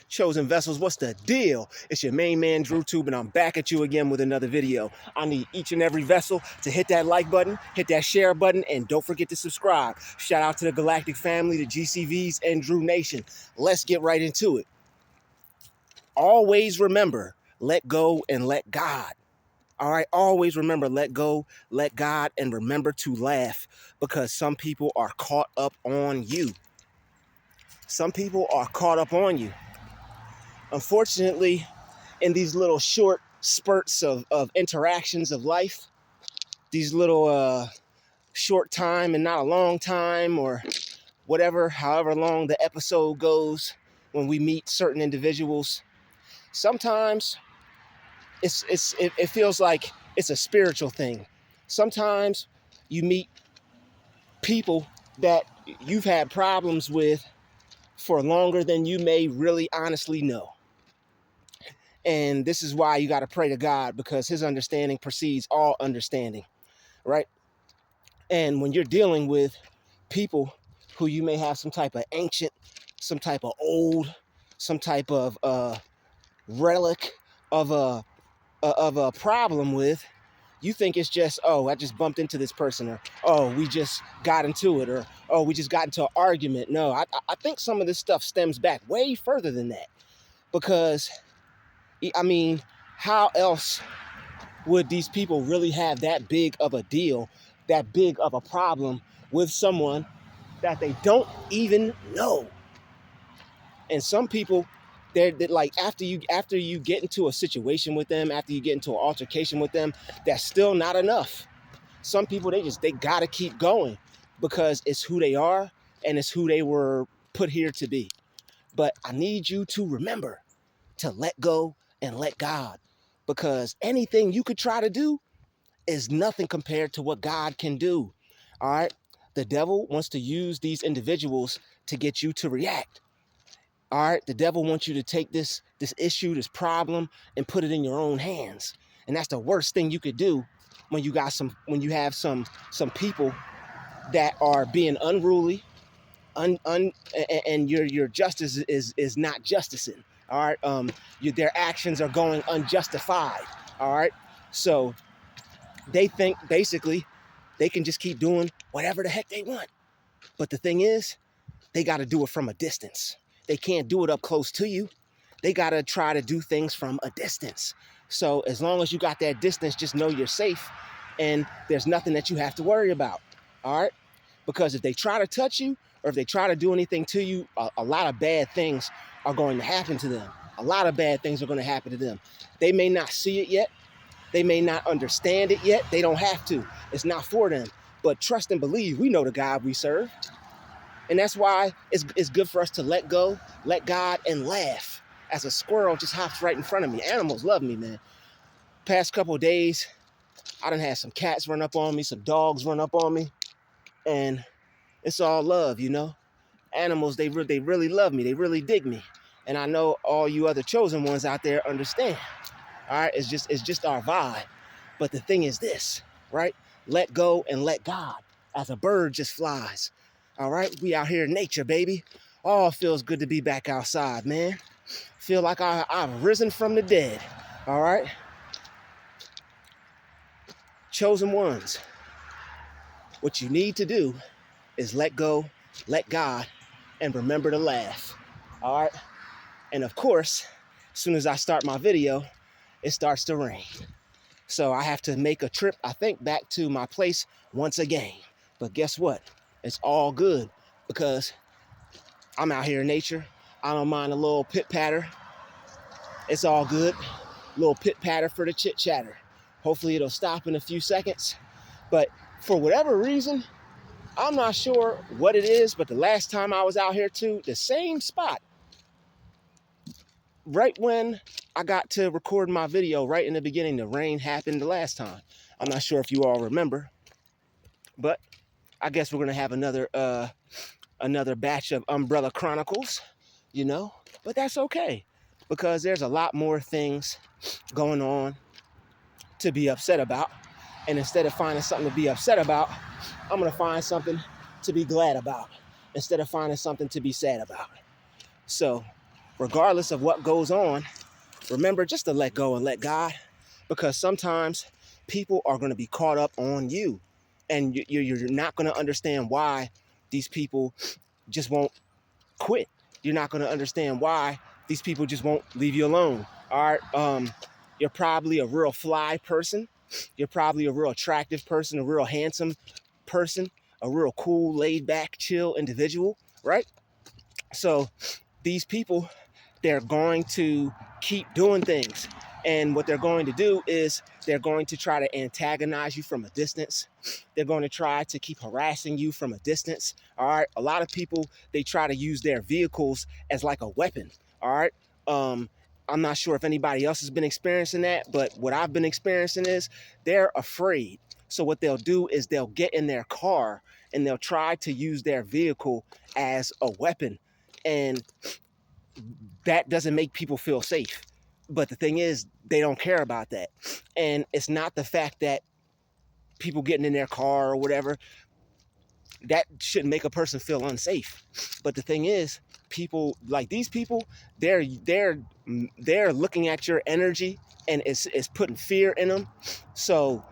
Chosen vessels, what's the deal? It's your main man, Druuill, and I'm back at you again with another video. I need each and every vessel to hit that like button, hit that share button, and don't forget to subscribe. Shout out to the Galactic family, the GCVs, and Drew Nation. Let's get right into it. Always remember, let go and let God. All right, always remember, let go, let God, and remember to laugh, because some people are caught up on you. Some people are caught up on you. Unfortunately, in these little short spurts of interactions of life, these little short time and not a long time, or whatever, however long the episode goes when we meet certain individuals, sometimes it feels like it's a spiritual thing. Sometimes you meet people that you've had problems with for longer than you may really honestly know. And this is why you got to pray to God, because his understanding precedes all understanding, right? And when you're dealing with people who you may have some type of ancient, some type of old, some type of relic of a problem with, you think it's just, oh, I just bumped into this person, or oh, we just got into it, or oh, we just got into an argument. No, I think some of this stuff stems back way further than that, because I mean, how else would these people really have that big of a deal, that big of a problem with someone that they don't even know? And some people, they're like, after you get into a situation with them, after you get into an altercation with them, that's still not enough. Some people, they gotta keep going, because it's who they are and it's who they were put here to be. But I need you to remember to let go and let God, because anything you could try to do is nothing compared to what God can do. All right. The devil wants to use these individuals to get you to react. All right. The devil wants you to take this issue, this problem, and put it in your own hands. And that's the worst thing you could do when you have some people that are being unruly, and your justice is not justicing. All right. Their actions are going unjustified. All right. So they think basically they can just keep doing whatever the heck they want. But the thing is, they got to do it from a distance. They can't do it up close to you. They got to try to do things from a distance. So as long as you got that distance, just know you're safe, and there's nothing that you have to worry about. All right. Because if they try to touch you, or if they try to do anything to you, a lot of bad things are going to happen to them. A lot of bad things are going to happen to them. They may not see it yet. They may not understand it yet. They don't have to. It's not for them. But trust and believe, we know the God we serve. And that's why it's good for us to let go, let God, and laugh. As a squirrel just hops right in front of me. Animals love me, man. Past couple of days, I done had some cats run up on me, some dogs run up on me. And it's all love, you know. Animals, they really love me. They really dig me. And I know all you other chosen ones out there understand. All right, it's just our vibe. But the thing is this, right? Let go and let God, as a bird just flies. All right, we out here in nature, baby. Oh, it feels good to be back outside, man. Feel like I've risen from the dead. All right. Chosen ones, what you need to do is let go, let God, and remember to laugh. All right. And of course, as soon as I start my video, it starts to rain. So I have to make a trip, I think, back to my place once again. But guess what? It's all good, because I'm out here in nature. I don't mind a little pit patter. It's all good. A little pit patter for the chit chatter. Hopefully it'll stop in a few seconds. But for whatever reason, I'm not sure what it is, but the last time I was out here too, the same spot, right when I got to record my video, right in the beginning, the rain happened the last time. I'm not sure if you all remember, but I guess we're gonna have another batch of Umbrella Chronicles, you know, but that's okay, because there's a lot more things going on to be upset about. And instead of finding something to be upset about, I'm gonna find something to be glad about, instead of finding something to be sad about. So regardless of what goes on, remember just to let go and let God, because sometimes people are going to be caught up on you, and you're not going to understand why these people just won't quit. You're not going to understand why these people just won't leave you alone. All right. You're probably a real fly person. You're probably a real attractive person, a real handsome person, a real cool, laid back, chill individual, right? So these people, they're going to keep doing things. And what they're going to do is they're going to try to antagonize you from a distance. They're going to try to keep harassing you from a distance. All right. A lot of people, they try to use their vehicles as like a weapon. All right. I'm not sure if anybody else has been experiencing that, but what I've been experiencing is they're afraid. So what they'll do is they'll get in their car and they'll try to use their vehicle as a weapon. And that doesn't make people feel safe. But the thing is, they don't care about that. And it's not the fact that people getting in their car or whatever, that shouldn't make a person feel unsafe. But the thing is, people like these people, they're looking at your energy and it's putting fear in them. So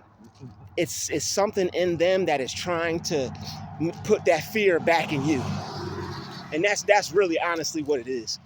it's something in them that is trying to put that fear back in you. And that's really honestly what it is.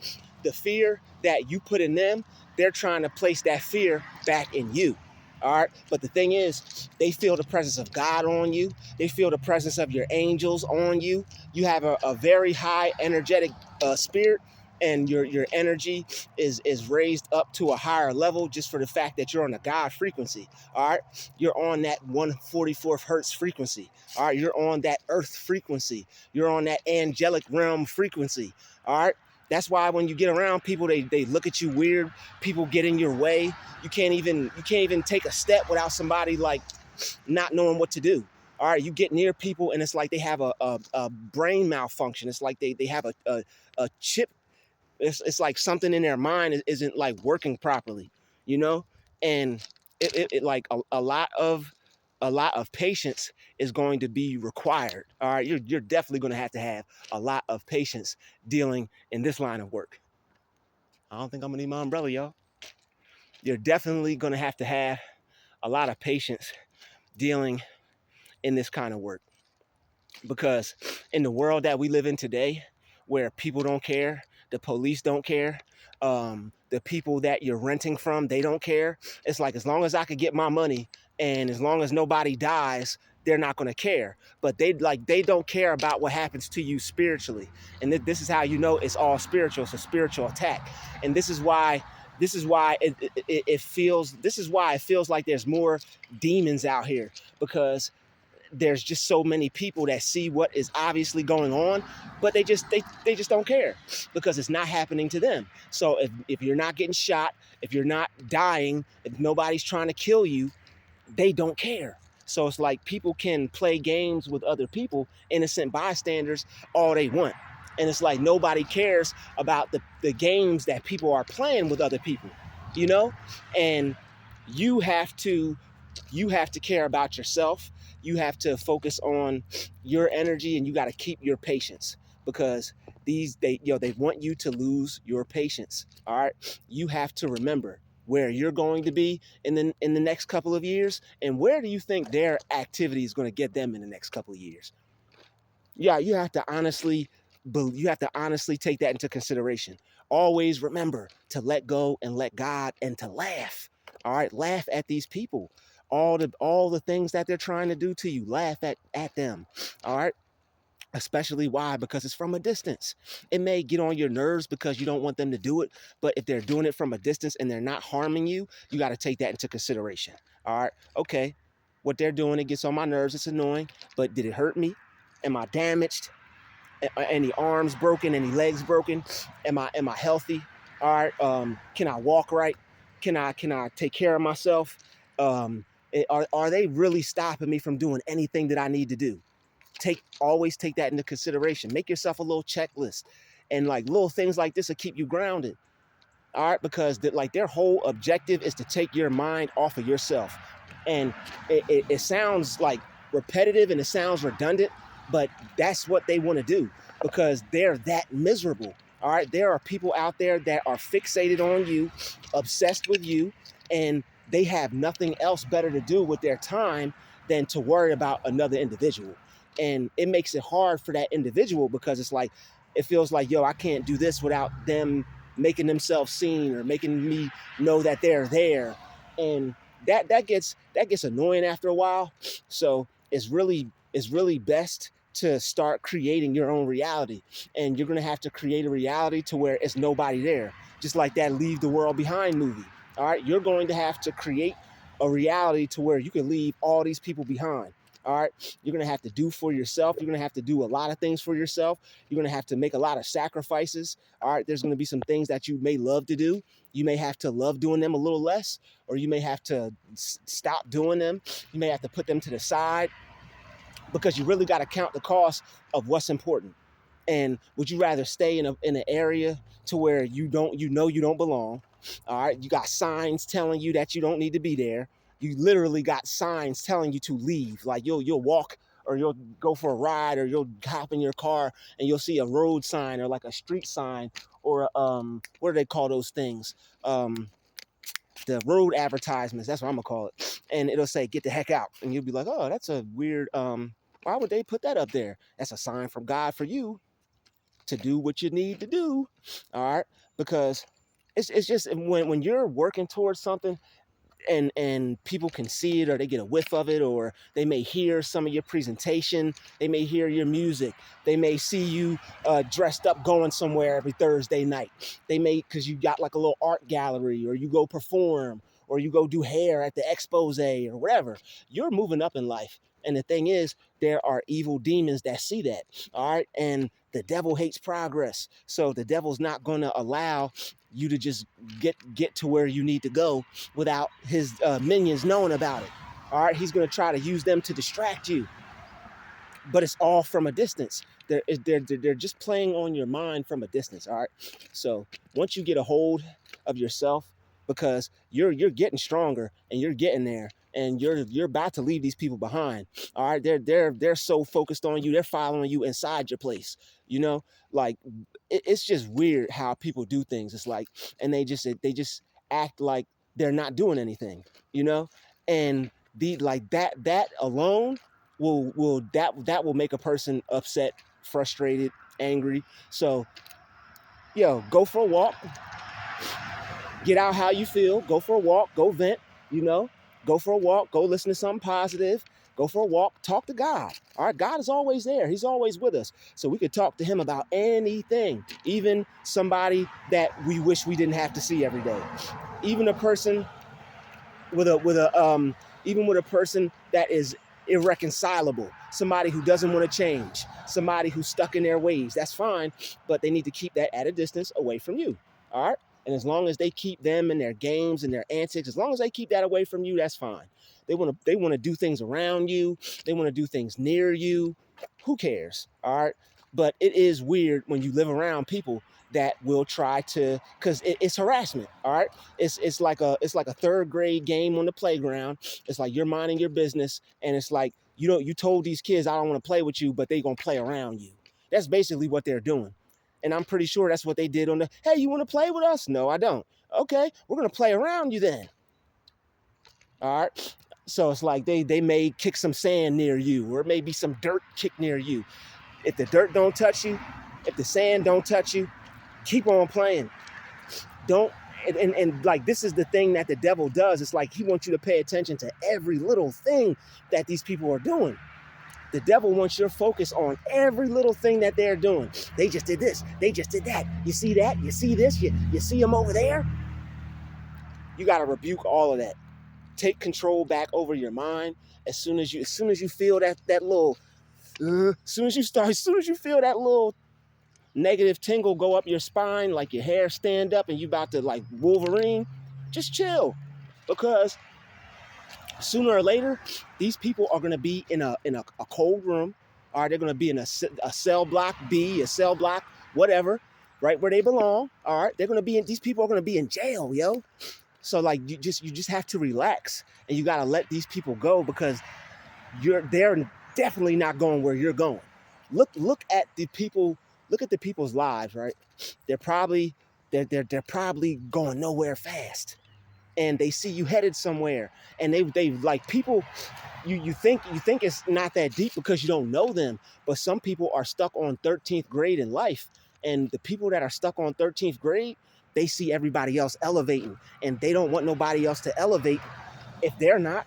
The fear that you put in them, they're trying to place that fear back in you. All right. But the thing is, they feel the presence of God on you. They feel the presence of your angels on you. You have a very high energetic spirit, and your energy is raised up to a higher level just for the fact that you're on a God frequency. All right. You're on that 144th hertz frequency. All right. You're on that earth frequency. You're on that angelic realm frequency. All right. That's why when you get around people, they look at you weird. People get in your way. You can't even take a step without somebody like not knowing what to do. All right, you get near people and it's like they have a brain malfunction. It's like they have a chip. It's like something in their mind isn't like working properly, you know. And it like a lot of patience is going to be required. All right, you're definitely going to have a lot of patience dealing in this line of work. I don't think I'm gonna need my umbrella, y'all. You're definitely going to have a lot of patience dealing in this kind of work, because in the world that we live in today, where people don't care, the police don't care, the people that you're renting from, they don't care. It's like, as long as I could get my money and as long as nobody dies, they're not going to care. But they don't care about what happens to you spiritually. And this is how you know it's all spiritual. It's a spiritual attack. And this is why it feels like there's more demons out here, because there's just so many people that see what is obviously going on, but they just don't care, because it's not happening to them. So if you're not getting shot, if you're not dying, if nobody's trying to kill you, they don't care. So it's like people can play games with other people, innocent bystanders, all they want. And it's like nobody cares about the games that people are playing with other people, you know? And you have to care about yourself. You have to focus on your energy, and you got to keep your patience, because they want you to lose your patience. All right. You have to remember where you're going to be in the next couple of years, and where do you think their activity is going to get them in the next couple of years. Yeah, you have to honestly take that into consideration. Always remember to let go and let God, and to laugh. All right, laugh at these people. All the things that they're trying to do to you, laugh at them. All right. Especially why? Because it's from a distance. It may get on your nerves because you don't want them to do it, but if they're doing it from a distance and they're not harming you, you got to take that into consideration. All right. Okay. What they're doing, it gets on my nerves. It's annoying, but did it hurt me? Am I damaged? Any arms broken? Any legs broken? Am I healthy? All right. Can I walk right? Can I take care of myself? Are they really stopping me from doing anything that I need to do? Always take that into consideration. Make yourself a little checklist, and like little things like this will keep you grounded. All right, because their whole objective is to take your mind off of yourself. And it sounds like repetitive and it sounds redundant, but that's what they want to do, because they're that miserable. All right, there are people out there that are fixated on you, obsessed with you, and they have nothing else better to do with their time than to worry about another individual. And it makes it hard for that individual because it's like, it feels like, yo, I can't do this without them making themselves seen or making me know that they're there. And that gets annoying after a while. So it's really best to start creating your own reality. And you're gonna have to create a reality to where it's nobody there. Just like that Leave the World Behind movie. All right, you're going to have to create a reality to where you can leave all these people behind. All right, you're gonna have to do for yourself. You're gonna have to do a lot of things for yourself. You're gonna have to make a lot of sacrifices. All right, there's gonna be some things that you may love to do. You may have to love doing them a little less, or you may have to stop doing them. You may have to put them to the side because you really got to count the cost of what's important. And would you rather stay in an area to where you don't belong? All right, you got signs telling you that you don't need to be there. You literally got signs telling you to leave. Like you'll walk or you'll go for a ride or you'll hop in your car and you'll see a road sign or like a street sign or what do they call those things? The road advertisements. That's what I'm gonna call it. And it'll say "Get the heck out," and you'll be like, "Oh, that's a weird. Why would they put that up there? That's a sign from God for you to do what you need to do." All right, because it's just when you're working towards something and people can see it or they get a whiff of it or they may hear some of your presentation, they may hear your music, they may see you dressed up going somewhere every Thursday night, they may, because you got like a little art gallery or you go perform or you go do hair at the expose or whatever. You're moving up in life. And the thing is, there are evil demons that see that. All right, and the devil hates progress, so the devil's not going to allow you to just get to where you need to go without his minions knowing about it. All right, he's going to try to use them to distract you, but it's all from a distance. They're just playing on your mind from a distance. All right, so once you get a hold of yourself, because you're getting stronger and you're getting there and you're about to leave these people behind. All right, they're so focused on you, they're following you inside your place. You know, like it's just weird how people do things. It's like, and they just act like they're not doing anything. You know, and the like that alone that will make a person upset, frustrated, angry. So, yo, go for a walk, get out how you feel, go for a walk, go vent, you know, go for a walk, go listen to something positive, go for a walk, talk to God. All right, God is always there. He's always with us. So we could talk to him about anything, even somebody that we wish we didn't have to see every day. Even a person even with a person that is irreconcilable, somebody who doesn't want to change, somebody who's stuck in their ways. That's fine, but they need to keep that at a distance away from you. All right, and as long as they keep them and their games and their antics, as long as they keep that away from you, that's fine. They want to do things around you, they want to do things near you. Who cares? All right, but it is weird when you live around people that will try to, because it's harassment. All right, it's like a third grade game on the playground. It's like you're minding your business, and it's like you told these kids I don't want to play with you, but they gonna play around you. That's basically what they're doing, and I'm pretty sure that's what they did on the. Hey, you want to play with us? No, I don't. Okay, we're gonna play around you then. All right. So it's like they may kick some sand near you, or maybe some dirt kick near you. If the dirt don't touch you, if the sand don't touch you, keep on playing. Don't and like this is the thing that the devil does. It's like he wants you to pay attention to every little thing that these people are doing. The devil wants your focus on every little thing that they're doing. They just did this. They just did that. You see that? You see this? You see them over there? You got to rebuke all of that. Take control back over your mind. As soon as you feel that little, as soon as you feel that little negative tingle go up your spine, like your hair stand up and you about to like Wolverine, just chill, because sooner or later these people are going to be in a cold room. All right, they're going to be in a cell block B, a cell block, whatever, right where they belong. All right, these people are going to be in jail, yo. So like you just have to relax, and you got to let these people go, because they're definitely not going where you're going. Look at the people look at the people's lives, right? They're probably they're probably going nowhere fast, and they see you headed somewhere, and they like people. You think it's not that deep because you don't know them, but some people are stuck on 13th grade in life, and the people that are stuck on 13th grade, they see everybody else elevating, and they don't want nobody else to elevate if they're not.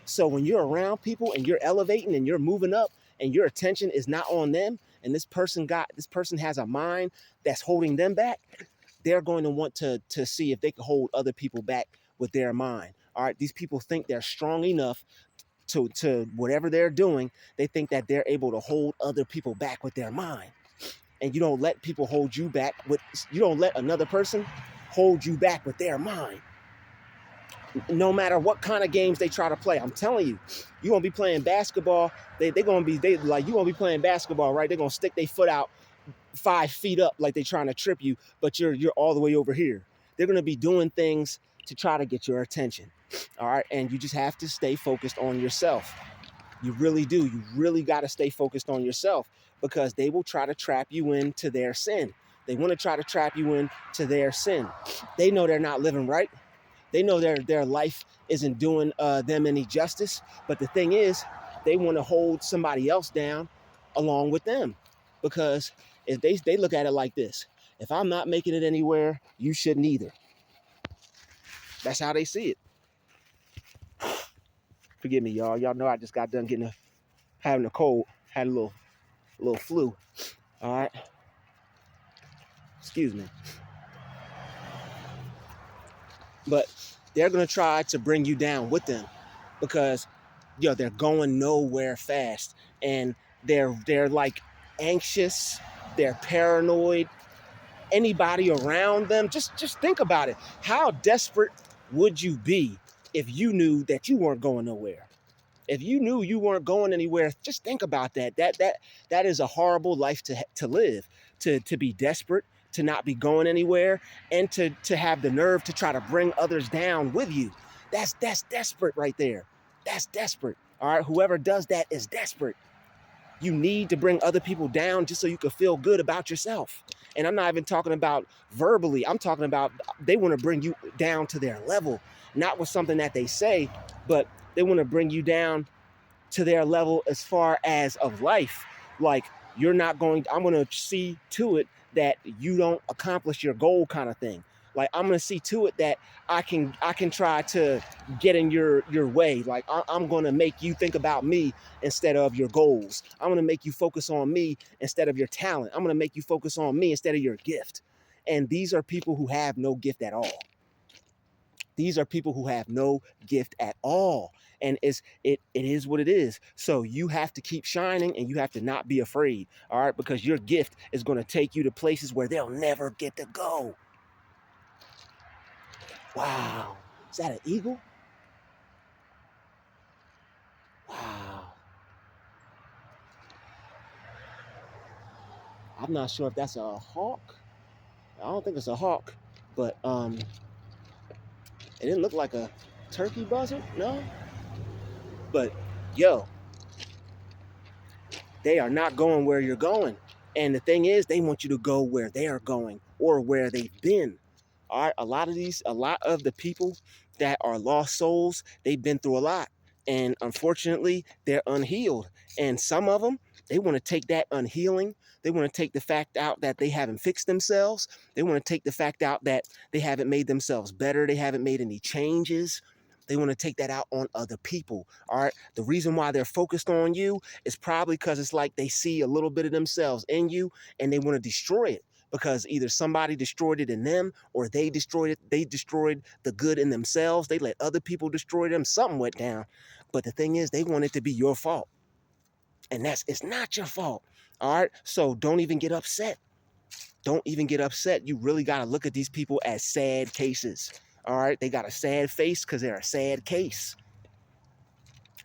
So when you're around people and you're elevating and you're moving up and your attention is not on them, and this person has a mind that's holding them back, they're going to want to see if they can hold other people back with their mind. All right, these people think they're strong enough to whatever they're doing. They think that they're able to hold other people back with their mind. And you don't let people hold you back with, you don't let another person hold you back with their mind. No matter what kind of games they try to play, I'm telling you, you're gonna be playing basketball. They're gonna be like, you gonna be playing basketball, right? They're gonna stick their foot out 5 feet up like they're trying to trip you, but you're all the way over here. They're gonna be doing things to try to get your attention. All right, and you just have to stay focused on yourself. You really do. You really got to stay focused on yourself, because they will try to trap you into their sin. They want to try to trap you into their sin. They know they're not living right. They know their life isn't doing them any justice. But the thing is, they want to hold somebody else down along with them, because if they look at it like this: if I'm not making it anywhere, you shouldn't either. That's how they see it. Forgive me, y'all. Y'all know I just got done having a cold, had a little flu. All right. Excuse me. But they're gonna try to bring you down with them, because they're going nowhere fast, and they're like anxious, they're paranoid. Anybody around them, just think about it. How desperate would you be if you knew that you weren't going nowhere? If you knew you weren't going anywhere, just think about that. That is a horrible life to live. To be desperate, to not be going anywhere, and to have the nerve to try to bring others down with you. That's desperate right there. That's desperate. All right, whoever does that is desperate. You need to bring other people down just so you can feel good about yourself. And I'm not even talking about verbally. I'm talking about they want to bring you down to their level, not with something that they say, but they want to bring you down to their level as far as of life. Like, I'm going to see to it that you don't accomplish your goal, kind of thing. Like, I'm going to see to it that I can try to get in your way. Like, I'm going to make you think about me instead of your goals. I'm going to make you focus on me instead of your talent. I'm going to make you focus on me instead of your gift. And these are people who have no gift at all. These are people who have no gift at all. And it is what it is. So you have to keep shining, and you have to not be afraid. All right. Because your gift is going to take you to places where they'll never get to go. Wow. Is that an eagle? Wow. I'm not sure if that's a hawk. I don't think it's a hawk, but it didn't look like a turkey buzzard, no. But yo, they are not going where you're going. And the thing is, they want you to go where they are going or where they've been. All right, a lot of the people that are lost souls, they've been through a lot. And unfortunately, they're unhealed. And some of them, they want to take that unhealing. They want to take the fact out that they haven't fixed themselves. They want to take the fact out that they haven't made themselves better. They haven't made any changes. They want to take that out on other people. All right. The reason why they're focused on you is probably because it's like they see a little bit of themselves in you, and they want to destroy it, because either somebody destroyed it in them, or they destroyed it. They destroyed the good in themselves. They let other people destroy them. Something went down. But the thing is, they want it to be your fault. And it's not your fault. All right. So don't even get upset. Don't even get upset. You really got to look at these people as sad cases. All right. They got a sad face because they're a sad case.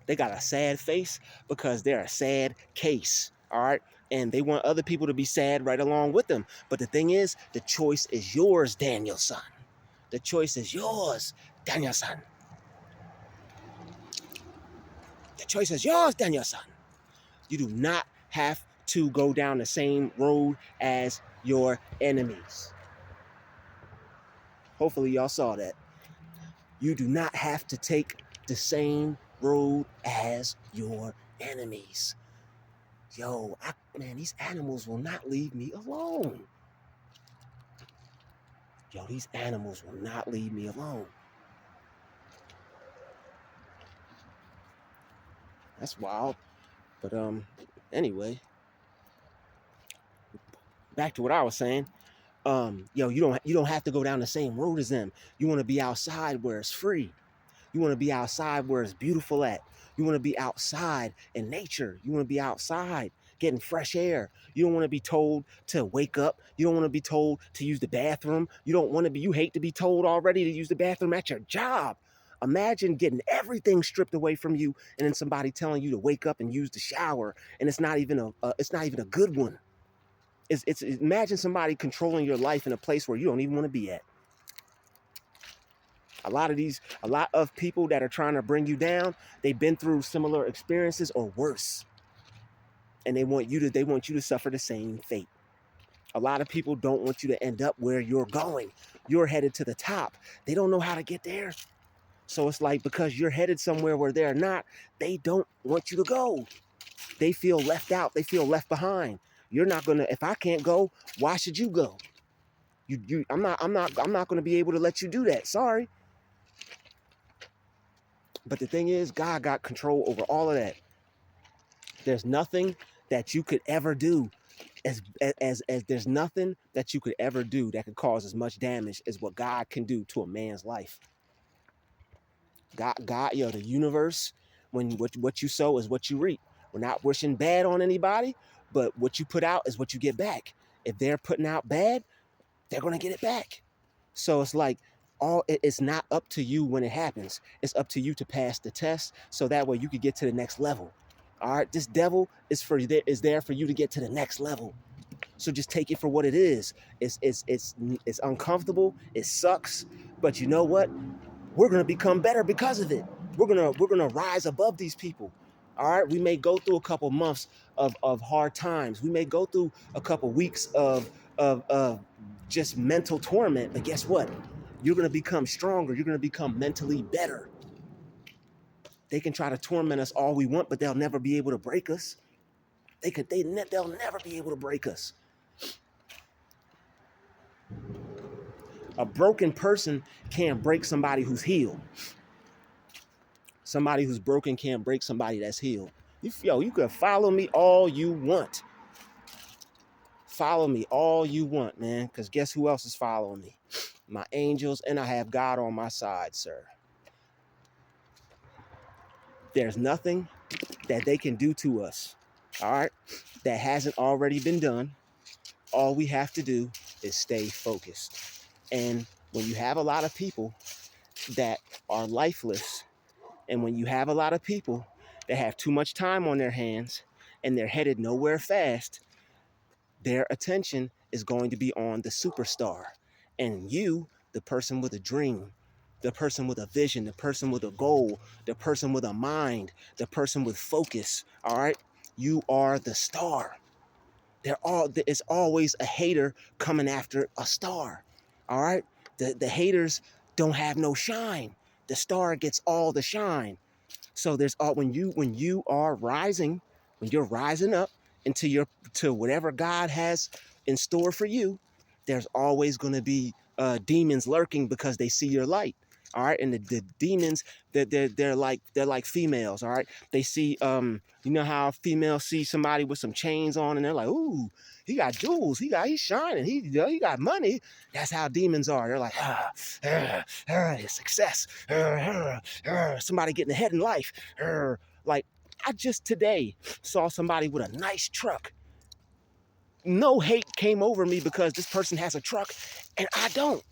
They got a sad face because they're a sad case. All right. And they want other people to be sad right along with them. But the thing is, the choice is yours, Daniel-san. The choice is yours, Daniel-san. The choice is yours, Daniel-san. You do not have to go down the same road as your enemies. Hopefully y'all saw that. You do not have to take the same road as your enemies. Yo, man, these animals will not leave me alone. Yo, these animals will not leave me alone. That's wild. But anyway, back to what I was saying. Yo, you don't have to go down the same road as them. You want to be outside where it's free. You want to be outside where it's beautiful at. You want to be outside in nature. You want to be outside getting fresh air. You don't want to be told to wake up. You don't want to be told to use the bathroom. You hate to be told already to use the bathroom at your job. Imagine getting everything stripped away from you and then somebody telling you to wake up and use the shower, and it's not even a good one. It's imagine somebody controlling your life in a place where you don't even want to be at. A lot of people that are trying to bring you down, they've been through similar experiences or worse. And they want you to suffer the same fate. A lot of people don't want you to end up where you're going. You're headed to the top. They don't know how to get there. So it's like, because you're headed somewhere where they're not, they don't want you to go. They feel left out. They feel left behind. You're not gonna, if I can't go, why should you go? I'm not gonna be able to let you do that. Sorry. But the thing is, God got control over all of that. There's nothing that you could ever do as there's nothing that you could ever do that could cause as much damage as what God can do to a man's life. God, the universe, when what you sow is what you reap. We're not wishing bad on anybody, but what you put out is what you get back. If they're putting out bad, they're gonna get it back. So it's like, it's not up to you when it happens. It's up to you to pass the test, so that way you could get to the next level. All right, this devil is there for you to get to the next level. So just take it for what it is. It's uncomfortable. It sucks, but you know what? We're gonna become better because of it. We're gonna rise above these people. All right, we may go through a couple months of hard times. We may go through a couple weeks of just mental torment, but guess what? You're gonna become stronger. You're gonna become mentally better. They can try to torment us all we want, but they'll never be able to break us. They'll never be able to break us. A broken person can't break somebody who's healed. Somebody who's broken can't break somebody that's healed. You can follow me all you want. Follow me all you want, man, because guess who else is following me? My angels, and I have God on my side, sir. There's nothing that they can do to us, all right, that hasn't already been done. All we have to do is stay focused. And when you have a lot of people that are lifeless, and when you have a lot of people that have too much time on their hands and they're headed nowhere fast, their attention is going to be on the superstar. And you, the person with a dream, the person with a vision, the person with a goal, the person with a mind, the person with focus, all right? You are the star. It's always a hater coming after a star, all right? The haters don't have no shine. The star gets all the shine. So there's when you are rising, when you're rising up to whatever God has in store for you, there's always going to be demons lurking because they see your light. All right, and the demons, they're like females. All right, they see you know how females see somebody with some chains on and they're like, ooh, he got jewels, he's shining, he got money. That's how demons are. They're like, success, somebody getting ahead in life. Like, I just today saw somebody with a nice truck. No hate came over me because this person has a truck and I don't.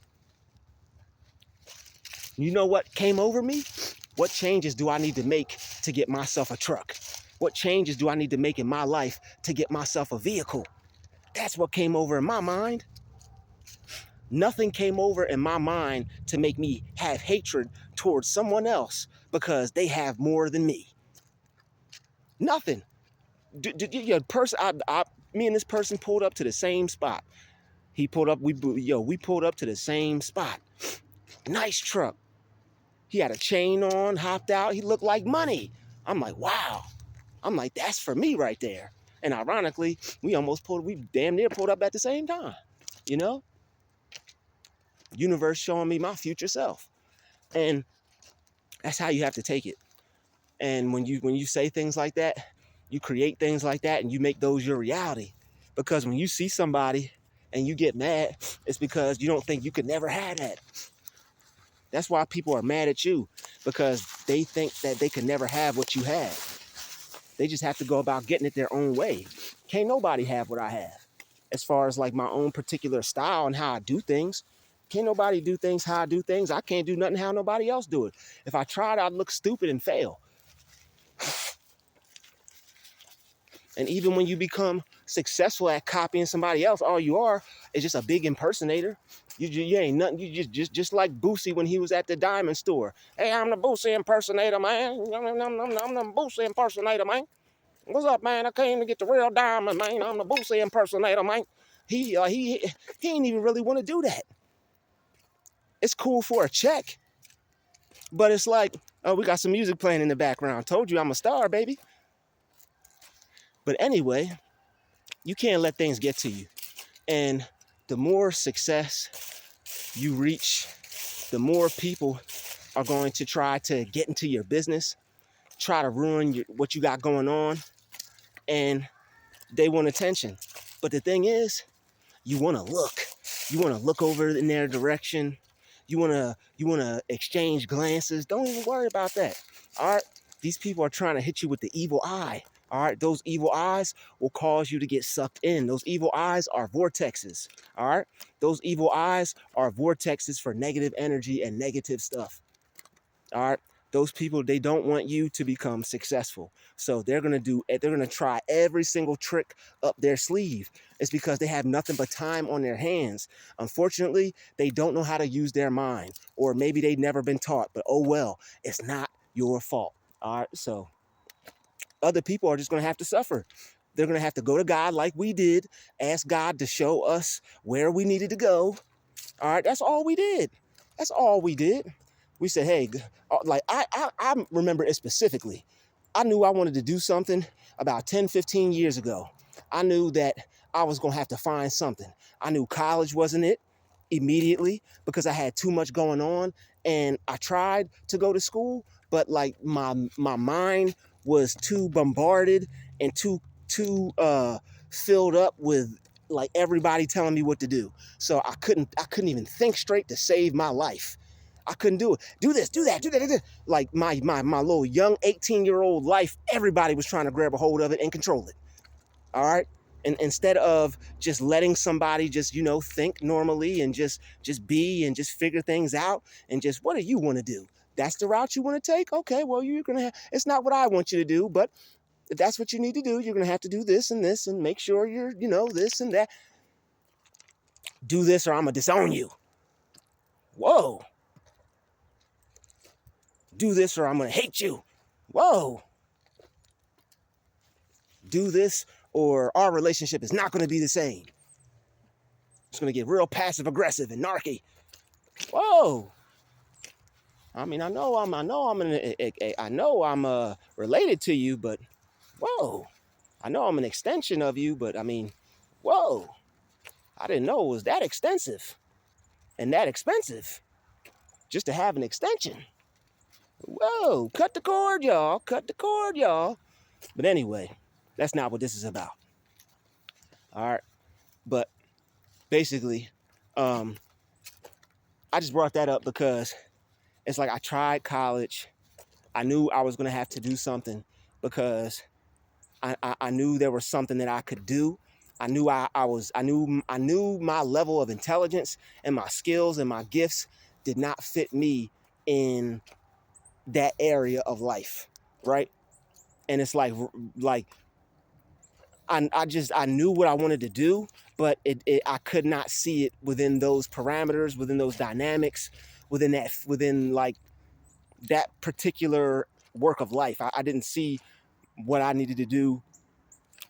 You know what came over me? What changes do I need to make to get myself a truck? What changes do I need to make in my life to get myself a vehicle? That's what came over in my mind. Nothing came over in my mind to make me have hatred towards someone else because they have more than me. Nothing. Me and this person pulled up to the same spot. He pulled up. We pulled up to the same spot. Nice truck. He had a chain on, hopped out. He looked like money. I'm like, wow. I'm like, that's for me right there. And ironically, we damn near pulled up at the same time. You know, universe showing me my future self. And that's how you have to take it. And when you say things like that, you create things like that and you make those your reality. Because when you see somebody and you get mad, it's because you don't think you could never have that. That's why people are mad at you, because they think that they could never have what you have. They just have to go about getting it their own way. Can't nobody have what I have. As far as like my own particular style and how I do things, can't nobody do things how I do things. I can't do nothing how nobody else do it. If I tried, I'd look stupid and fail. And even when you become successful at copying somebody else, all you are is just a big impersonator. You ain't nothing. You just like Boosie when he was at the diamond store. Hey, I'm the Boosie impersonator, man. I'm the Boosie impersonator, man. What's up, man? I came to get the real diamond, man. I'm the Boosie impersonator, man. He ain't even really want to do that. It's cool for a check, but it's like, oh, we got some music playing in the background. Told you I'm a star, baby. But anyway, you can't let things get to you. And the more success you reach, the more people are going to try to get into your business, try to ruin what you got going on, and they want attention. But the thing is, you want to look. You want to look over in their direction. You want to exchange glances. Don't even worry about that. All right? These people are trying to hit you with the evil eye. All right? Those evil eyes will cause you to get sucked in. Those evil eyes are vortexes. All right? Those evil eyes are vortexes for negative energy and negative stuff. All right? Those people, they don't want you to become successful. So they're going to try every single trick up their sleeve. It's because they have nothing but time on their hands. Unfortunately, they don't know how to use their mind, or maybe they've never been taught, but oh well, it's not your fault. All right. So other people are just going to have to suffer. They're going to have to go to God like we did, ask God to show us where we needed to go. All right. That's all we did. That's all we did. We said, hey, like I remember it specifically. I knew I wanted to do something about 10, 15 years ago. I knew that I was going to have to find something. I knew college wasn't it immediately because I had too much going on. And I tried to go to school, but like my mind was too bombarded and too filled up with like everybody telling me what to do. So I couldn't even think straight to save my life. I couldn't do it. Do this, do that, do that, do that. Like my little young 18-year-old life, everybody was trying to grab a hold of it and control it. All right? And instead of just letting somebody just, think normally and just be and just figure things out and just, what do you want to do? That's the route you want to take? Okay, well, it's not what I want you to do, but if that's what you need to do, you're going to have to do this and make sure you're, this and that. Do this or I'm going to disown you. Whoa. Do this or I'm going to hate you. Whoa. Do this or our relationship is not going to be the same. It's going to get real passive aggressive and narky. Whoa. I mean, I know I'm related to you, but whoa. I know I'm an extension of you, but I mean, whoa. I didn't know it was that extensive and that expensive just to have an extension. Whoa, cut the cord, y'all. Cut the cord, y'all. But anyway, that's not what this is about. All right. But basically, I just brought that up because it's like I tried college. I knew I was going to have to do something because I knew there was something that I could do. I knew I knew my level of intelligence and my skills and my gifts did not fit me in that area of life, right? And it's like I knew what I wanted to do, but I could not see it within those parameters, within those dynamics, within like that particular work of life. I didn't see what I needed to do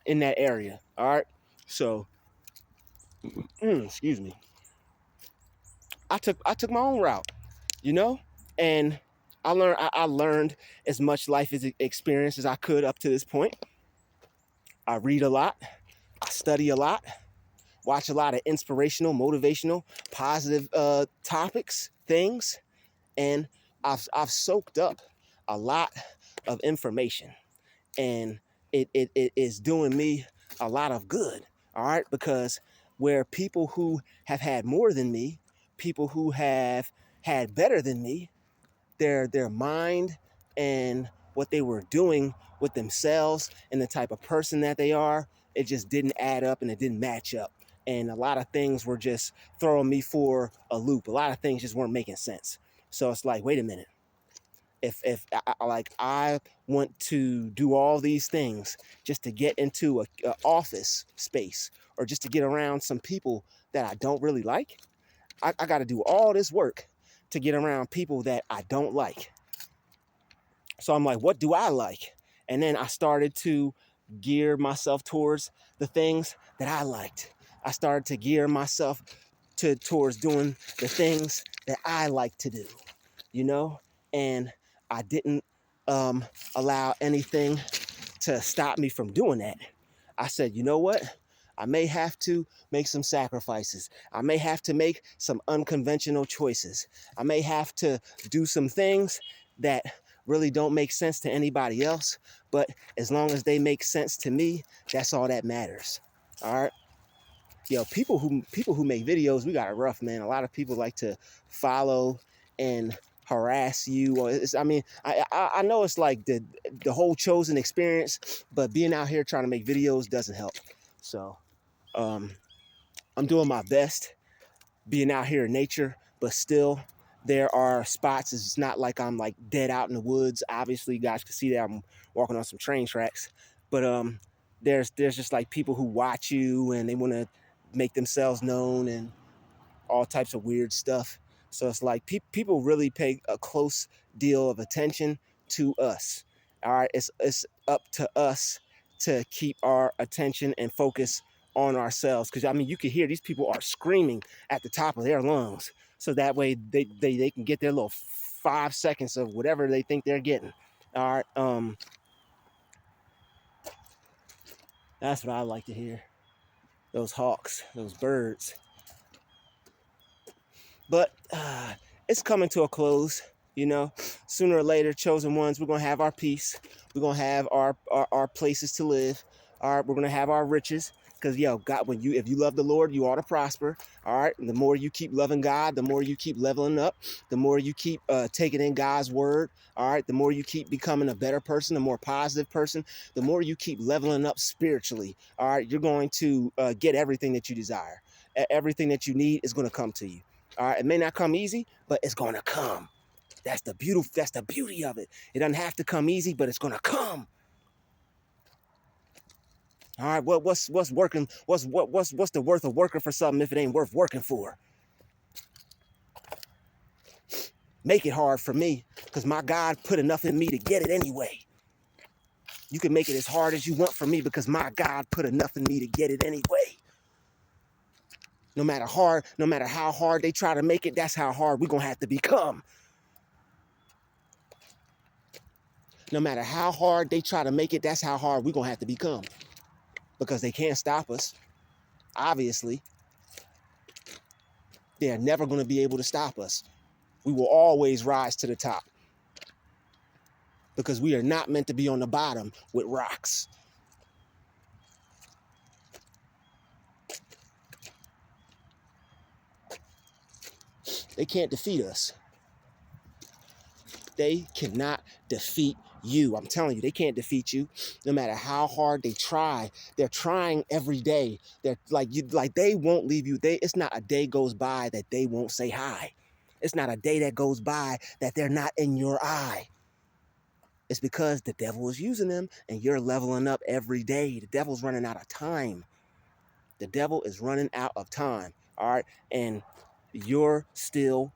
in that area. All right. So, excuse me. I took my own route, you know, and I learned as much life experience as I could up to this point. I read a lot, I study a lot, watch a lot of inspirational, motivational, positive topics, things, and I've soaked up a lot of information, and it is doing me a lot of good. All right, because where people who have had more than me, people who have had better than me, their mind and what they were doing with themselves and the type of person that they are, it just didn't add up and it didn't match up. And a lot of things were just throwing me for a loop. A lot of things just weren't making sense. So it's like, wait a minute. If I want to do all these things just to get into a office space or just to get around some people that I don't really like, I got to do all this work to get around people that I don't like. So I'm like, what do I like? And then I started to gear myself towards the things that I liked. I started to gear myself towards doing the things that I like to do, you know? And I didn't allow anything to stop me from doing that. I said, you know what? I may have to make some sacrifices. I may have to make some unconventional choices. I may have to do some things that really don't make sense to anybody else, but as long as they make sense to me, that's all that matters. All right. Yo, people who make videos, we got it rough, man. A lot of people like to follow and harass you, or I know it's like the whole chosen experience, but being out here trying to make videos doesn't help. So um, I'm doing my best being out here in nature, but still there are spots. It's not like I'm like dead out in the woods. Obviously, you guys can see that I'm walking on some train tracks, but there's just like people who watch you and they want to make themselves known and all types of weird stuff. So it's like people really pay a close deal of attention to us. All right, it's up to us to keep our attention and focus on ourselves. Because I mean, you can hear these people are screaming at the top of their lungs, so that way they can get their little 5 seconds of whatever they think they're getting. All right, that's what I like to hear. Those hawks, those birds. But it's coming to a close, you know. Sooner or later, chosen ones, we're going to have our peace. We're going to have our places to live. All right, we're going to have our riches. Because, yo, God, if you love the Lord, you ought to prosper. All right, and the more you keep loving God, the more you keep leveling up. The more you keep taking in God's word. All right, the more you keep becoming a better person, a more positive person. The more you keep leveling up spiritually. All right, you're going to get everything that you desire. Everything that you need is going to come to you. All right, it may not come easy, but it's gonna come. That's the beauty of it. It doesn't have to come easy, but it's gonna come. All right, what's working? What's the worth of working for something if it ain't worth working for? Make it hard for me, because my God put enough in me to get it anyway. You can make it as hard as you want for me, because my God put enough in me to get it anyway. No matter how hard they try to make it, that's how hard we're gonna have to become. No matter how hard they try to make it, that's how hard we're going to have to become. Because they can't stop us. Obviously, they're never going to be able to stop us. We will always rise to the top. Because we are not meant to be on the bottom with rocks. They can't defeat us. They cannot defeat you. I'm telling you, they can't defeat you. No matter how hard they try, they're trying every day. They're like they won't leave you. It's not a day goes by that they won't say hi. It's not a day that goes by that they're not in your eye. It's because the devil is using them and you're leveling up every day. The devil's running out of time. The devil is running out of time. All right. And you're still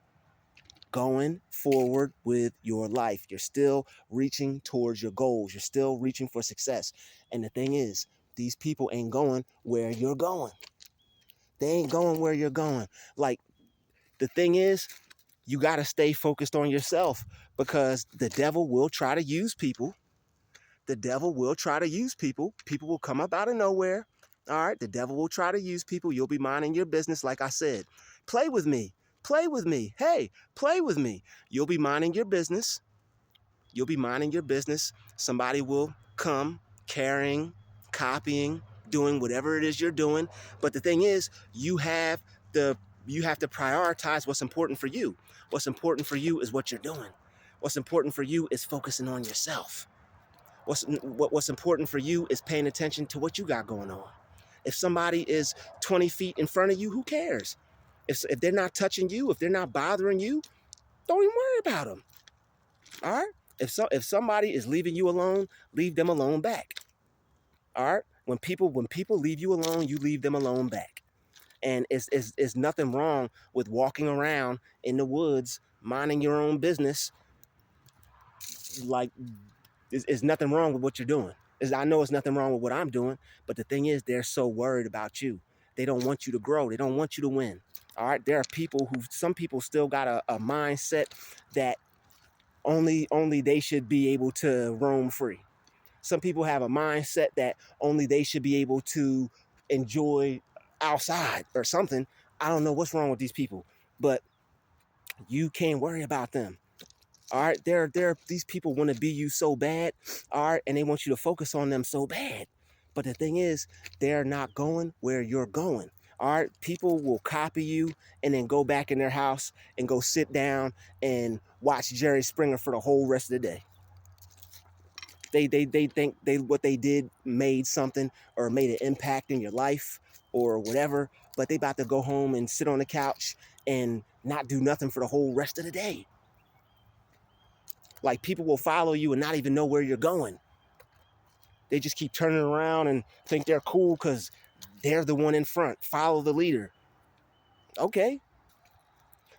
going forward with your life. You're still reaching towards your goals. You're still reaching for success. And the thing is, These people ain't going where you're going. They ain't going where you're going. Like, the thing is, you got to stay focused on yourself, because the devil will try to use people. The devil will try to use people. People will come up out of nowhere. All right. The devil will try to use people. You'll be minding your business. Like I said, play with me. Play with me. Hey, play with me. You'll be minding your business. You'll be minding your business. Somebody will come carrying, copying, doing whatever it is you're doing. But the thing is, you have to prioritize what's important for you. What's important for you is what you're doing. What's important for you is focusing on yourself. What's important for you is paying attention to what you got going on. If somebody is 20 feet in front of you, who cares? If they're not touching you, if they're not bothering you, don't even worry about them. All right? If somebody is leaving you alone, leave them alone back. All right? When people leave you alone, you leave them alone back. And it's nothing wrong with walking around in the woods, minding your own business. Like, there's nothing wrong with what you're doing. I know it's nothing wrong with what I'm doing, but the thing is, they're so worried about you. They don't want you to grow. They don't want you to win. All right? There are some people still got a mindset that only they should be able to roam free. Some people have a mindset that only they should be able to enjoy outside or something. I don't know what's wrong with these people, but you can't worry about them. All right, these people want to be you so bad, all right, and they want you to focus on them so bad. But the thing is, they're not going where you're going. All right, people will copy you and then go back in their house and go sit down and watch Jerry Springer for the whole rest of the day. They think what they did made something or made an impact in your life or whatever, but they about to go home and sit on the couch and not do nothing for the whole rest of the day. Like, people will follow you and not even know where you're going. They just keep turning around and think they're cool because they're the one in front. Follow the leader. Okay.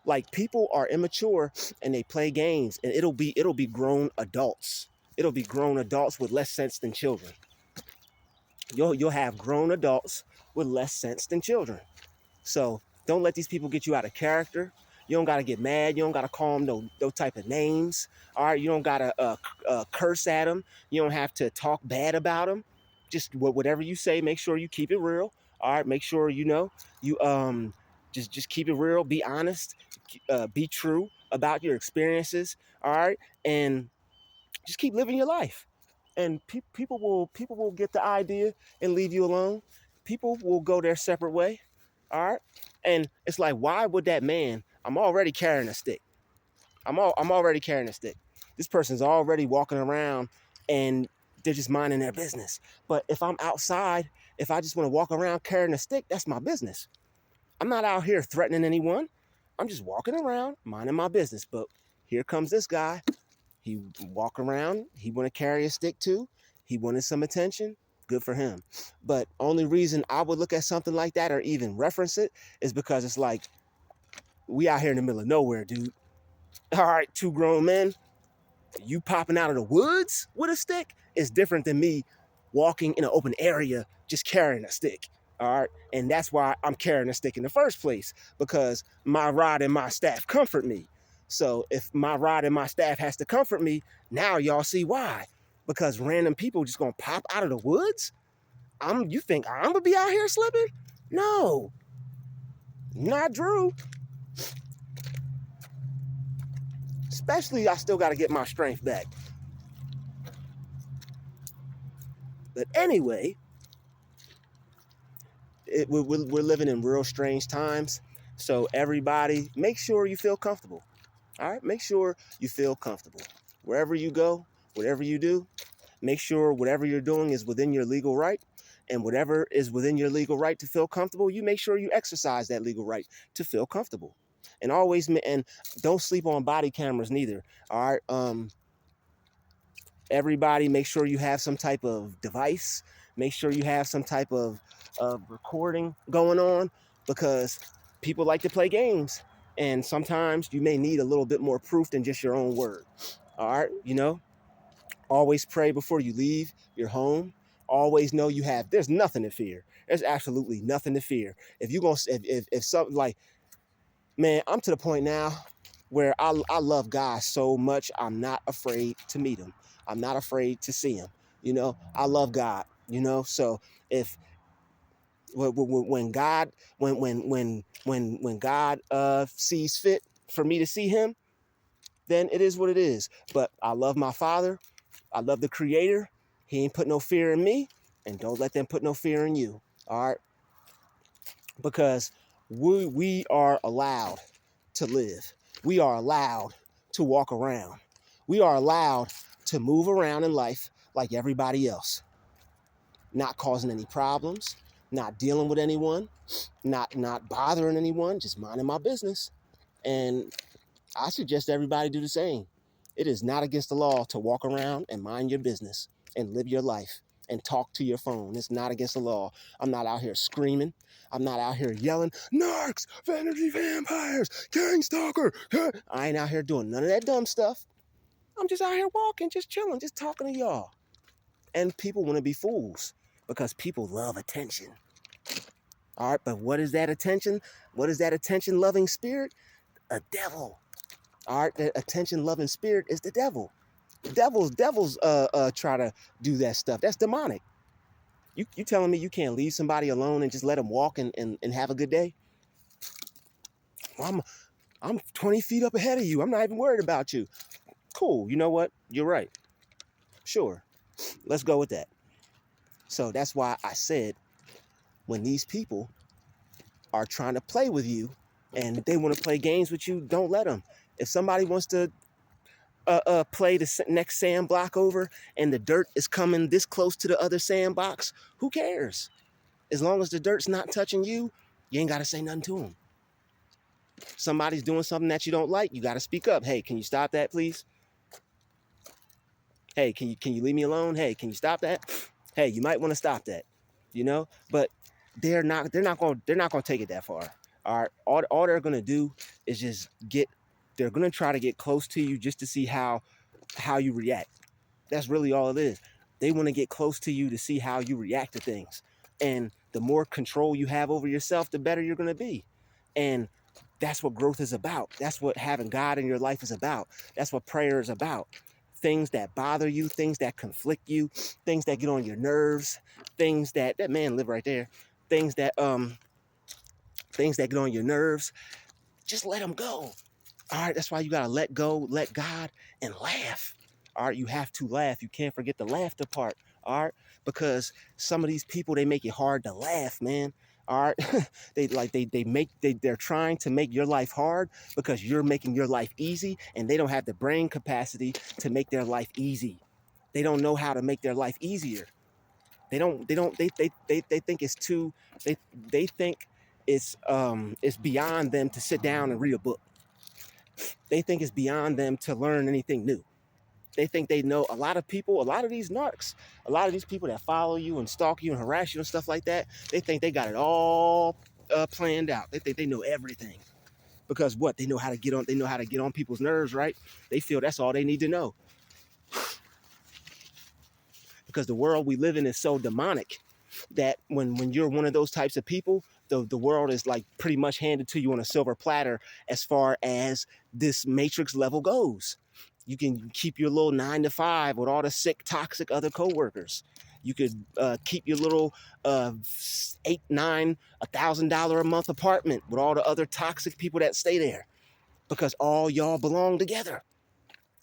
Like, people are immature and they play games, and it'll be grown adults. It'll be grown adults with less sense than children. You'll have grown adults with less sense than children. So don't let these people get you out of character. You don't got to get mad. You don't got to call them no type of names. All right. You don't got to curse at them. You don't have to talk bad about them. Just whatever you say, make sure you keep it real. All right. Make sure, you just keep it real. Be honest. Be true about your experiences. All right. And just keep living your life. And people will get the idea and leave you alone. People will go their separate way. All right. And it's like, why would that man? I'm already carrying a stick. I'm already carrying a stick. This person's already walking around and they're just minding their business. But if I'm outside, if I just want to walk around carrying a stick, that's my business. I'm not out here threatening anyone. I'm just walking around minding my business. But here comes this guy. He walk around. He want to carry a stick too. He wanted some attention. Good for him. But only reason I would look at something like that or even reference it is because it's like, we out here in the middle of nowhere, dude. All right, two grown men. You popping out of the woods with a stick is different than me walking in an open area just carrying a stick. All right. And that's why I'm carrying a stick in the first place, because my rod and my staff comfort me. So if my rod and my staff has to comfort me, now y'all see why. Because random people just gonna pop out of the woods? You think I'm gonna be out here slipping? No. Not Drew. Especially, I still gotta get my strength back. But anyway, we're living in real strange times. So everybody, make sure you feel comfortable. All right, make sure you feel comfortable. Wherever you go, whatever you do, make sure whatever you're doing is within your legal right. And whatever is within your legal right to feel comfortable, you make sure you exercise that legal right to feel comfortable. And don't sleep on body cameras neither. All right. Everybody, make sure you have some type of device. Make sure you have some type of recording going on, because people like to play games. And sometimes you may need a little bit more proof than just your own word. All right. Always pray before you leave your home. always know there's nothing to fear. There's absolutely nothing to fear. If you gonna, if something like, man, I'm to the point now where I love God so much, I'm not afraid to meet him. I'm not afraid to see him. I love God, so if, when God, when God sees fit for me to see him, then it is what it is. But I love my Father. I love the Creator. He ain't put no fear in me, and don't let them put no fear in you. All right, because we are allowed to live. We are allowed to walk around. We are allowed to move around in life like everybody else, not causing any problems, not dealing with anyone, not bothering anyone, just minding my business. And I suggest everybody do the same. It is not against the law to walk around and mind your business and live your life and talk to your phone. It's not against the law. I'm not out here screaming. I'm not out here yelling, narcs, vanity vampires, gang stalker. I ain't out here doing none of that dumb stuff. I'm just out here walking, just chilling, just talking to y'all. And people want to be fools because people love attention. All right, but what is that attention? What is that attention-loving spirit? A devil. All right, that attention-loving spirit is the devil. Devils try to do that stuff. That's demonic. You telling me you can't leave somebody alone and just let them walk and have a good day? Well, I'm 20 feet up ahead of you. I'm not even worried about you. Cool. You know what? You're right. Sure. Let's go with that. So that's why I said, when these people are trying to play with you and they want to play games with you, don't let them. If somebody wants to play the next sand block over and the dirt is coming this close to the other sandbox, who cares? As long as the dirt's not touching you, you ain't got to say nothing to them. Somebody's doing something that you don't like, you got to speak up. Hey, can you stop that, please? Hey, can you leave me alone? Hey, can you stop that? Hey, you might want to stop that. But they're not going to take it that far. All right, all they're going to do is just they're going to try to get close to you just to see how you react. That's really all it is. They want to get close to you to see how you react to things. And the more control you have over yourself, the better you're going to be. And that's what growth is about. That's what having God in your life is about. That's what prayer is about. Things that bother you, things that conflict you, things that get on your nerves, things that man live right there. Things that get on your nerves, just let them go. All right, that's why you got to let go, let God, and laugh. All right, you have to laugh. You can't forget the laughter part. All right, because some of these people, they make it hard to laugh, man. All right, they're trying to make your life hard because you're making your life easy, and they don't have the brain capacity to make their life easy. They don't know how to make their life easier. They think it's too. They think it's beyond them to sit down and read a book. They think it's beyond them to learn anything new. They think they know. A lot of these narcs, a lot of these people that follow you and stalk you and harass you and stuff like that, they think they got it all planned out. They think they know everything. Because what? They know how to get on people's nerves, right? They feel that's all they need to know. Because the world we live in is so demonic that when you're one of those types of people, the world is like pretty much handed to you on a silver platter as far as this matrix level goes. You can keep your little 9-to-5 with all the sick, toxic other coworkers. You could keep your little $8, $9, $1,000 a month apartment with all the other toxic people that stay there, because all y'all belong together.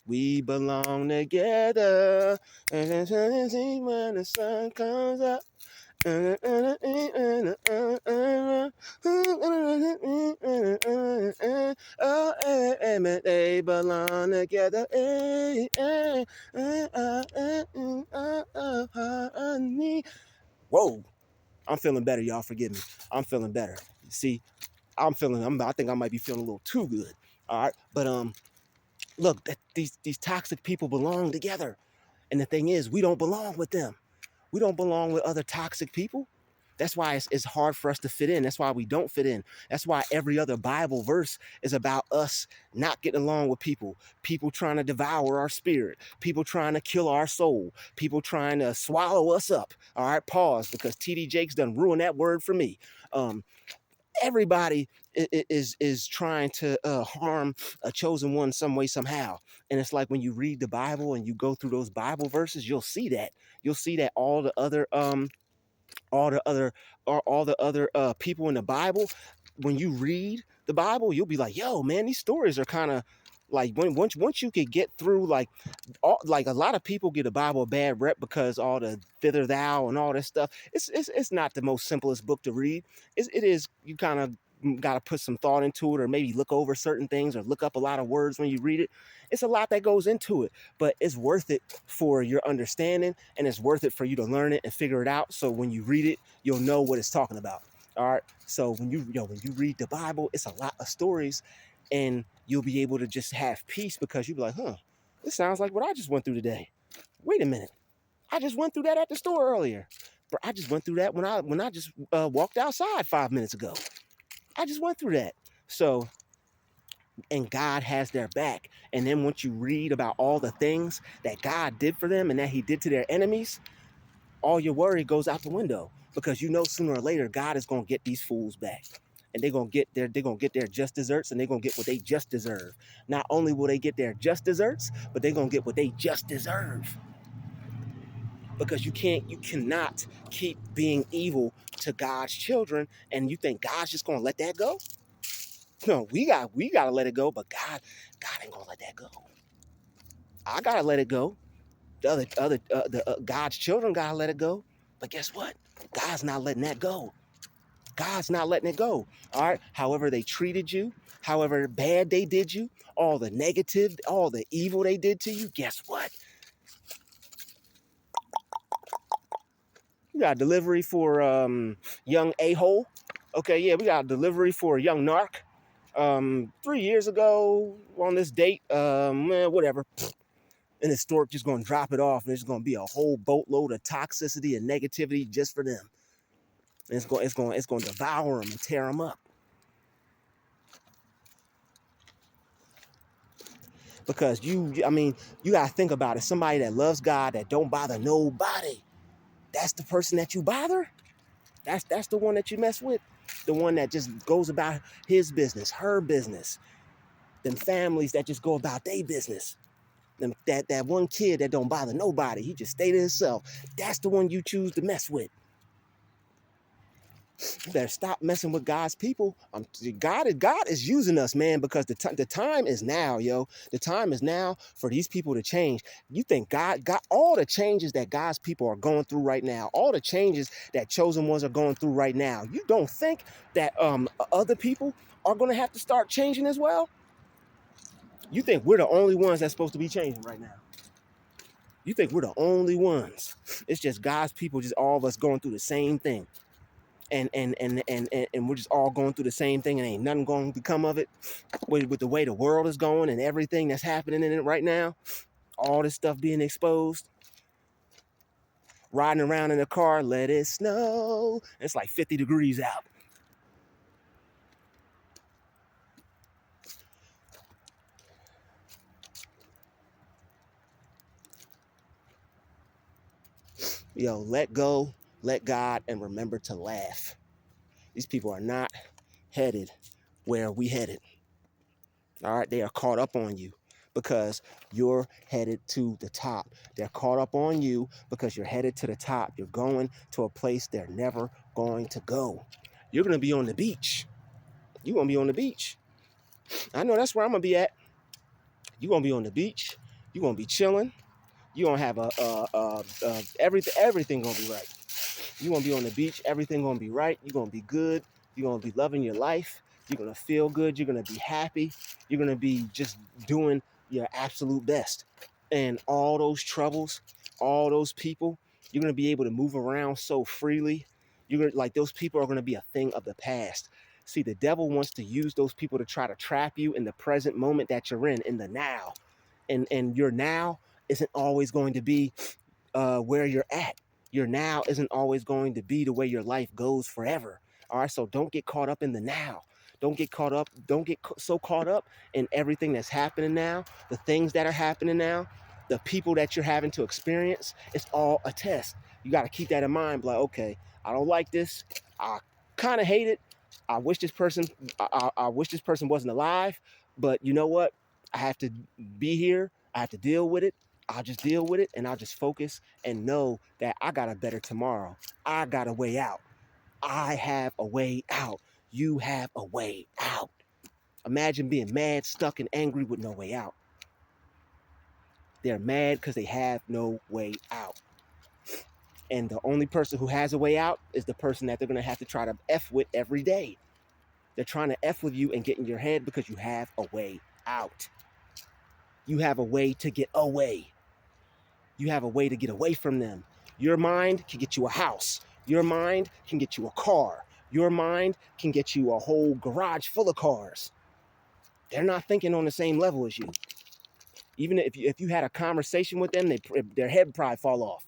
We belong together, and when the sun comes up. Oh, they belong together. Whoa, I'm feeling better, y'all. Forgive me. I'm feeling better. See, I think I might be feeling a little too good. All right, but look, these toxic people belong together, and the thing is, we don't belong with them. We don't belong with other toxic people. That's why it's hard for us to fit in. That's why we don't fit in. That's why every other Bible verse is about us not getting along with people, people trying to devour our spirit, people trying to kill our soul, people trying to swallow us up. All right, pause, because TD Jakes done ruined that word for me. Everybody is trying to harm a chosen one some way, somehow. And it's like when you read the Bible and you go through those Bible verses, you'll see that. You'll see that all the other people in the Bible, when you read the Bible, you'll be like, yo, man, these stories are kind of like, once you could get through, like, like a lot of people give the Bible a bad rep because all the thither thou and all this stuff. It's not the most simplest book to read. It is. You kind of got to put some thought into it, or maybe look over certain things, or look up a lot of words when you read it. It's a lot that goes into it, but it's worth it for your understanding, and it's worth it for you to learn it and figure it out. So when you read it, you'll know what it's talking about. All right. So when you read the Bible, it's a lot of stories, and you'll be able to just have peace, because you'll be like, huh, this sounds like what I just went through today. Wait a minute. I just went through that at the store earlier. But I just went through that when I just walked outside 5 minutes ago. I just went through that. So, and God has their back. And then once you read about all the things that God did for them and that he did to their enemies, all your worry goes out the window, because you know sooner or later God is going to get these fools back. And they're going to get their just desserts, and they're going to get what they just deserve. Not only will they get their just desserts, but they're going to get what they just deserve. Because you cannot keep being evil to God's children, and you think God's just going to let that go? No, we got to let it go, but God ain't going to let that go. I got to let it go. God's children got to let it go. But guess what? God's not letting that go. God's not letting it go. All right. However they treated you, however bad they did you, all the negative, all the evil they did to you, guess what? We got a delivery for young a-hole. Okay, yeah, we got a delivery for a young narc. 3 years ago on this date, whatever. And the stork just gonna drop it off, and there's gonna be a whole boatload of toxicity and negativity just for them. And it's gonna devour them and tear them up. Because you gotta think about it. Somebody that loves God, that don't bother nobody, that's the person that you bother. That's the one that you mess with. The one that just goes about his business, her business. Them families that just go about their business. That one kid that don't bother nobody, he just stay to himself. That's the one you choose to mess with. You better stop messing with God's people. God is using us, man, because the time is now, yo. The time is now for these people to change. You think God got all the changes that God's people are going through right now, all the changes that chosen ones are going through right now. You don't think that other people are going to have to start changing as well? You think we're the only ones that's supposed to be changing right now? You think we're the only ones? It's just God's people, just all of us going through the same thing. And we're just all going through the same thing, and ain't nothing going to become of it with the way the world is going and everything that's happening in it right now. All this stuff being exposed. Riding around in a car, let it snow. It's like 50 degrees out. Yo, let go, let God, and remember to laugh. These people are not headed where we headed. All right, they are caught up on you because you're headed to the top. They're caught up on you because you're headed to the top. You're going to a place they're never going to go. You're going to be on the beach. You're going to be on the beach. I know that's where I'm going to be at. You're going to be on the beach. You're going to be chilling. You're going to have everything going to be right. You're going to be on the beach. Everything going to be right. You're going to be good. You're going to be loving your life. You're going to feel good. You're going to be happy. You're going to be just doing your absolute best. And all those troubles, all those people, you're going to be able to move around so freely. You're going to, like, those people are going to be a thing of the past. See, the devil wants to use those people to try to trap you in the present moment that you're in the now. And your now isn't always going to be where you're at. Your now isn't always going to be the way your life goes forever. All right, so don't get caught up in the now. Don't get so caught up in everything that's happening now, the things that are happening now, the people that you're having to experience. It's all a test. You got to keep that in mind. Like, okay, I don't like this. I kind of hate it. I wish this person, I wish this person wasn't alive. But you know what? I have to be here. I have to deal with it. I'll just deal with it, and I'll just focus and know that I got a better tomorrow. I got a way out. I have a way out. You have a way out. Imagine being mad, stuck, and angry with no way out. They're mad because they have no way out. And the only person who has a way out is the person that they're going to have to try to F with every day. They're trying to F with you and get in your head because you have a way out. You have a way to get away. You have a way to get away from them. Your mind can get you a house. Your mind can get you a car. Your mind can get you a whole garage full of cars. They're not thinking on the same level as you. Even if you had a conversation with them, their head would probably fall off.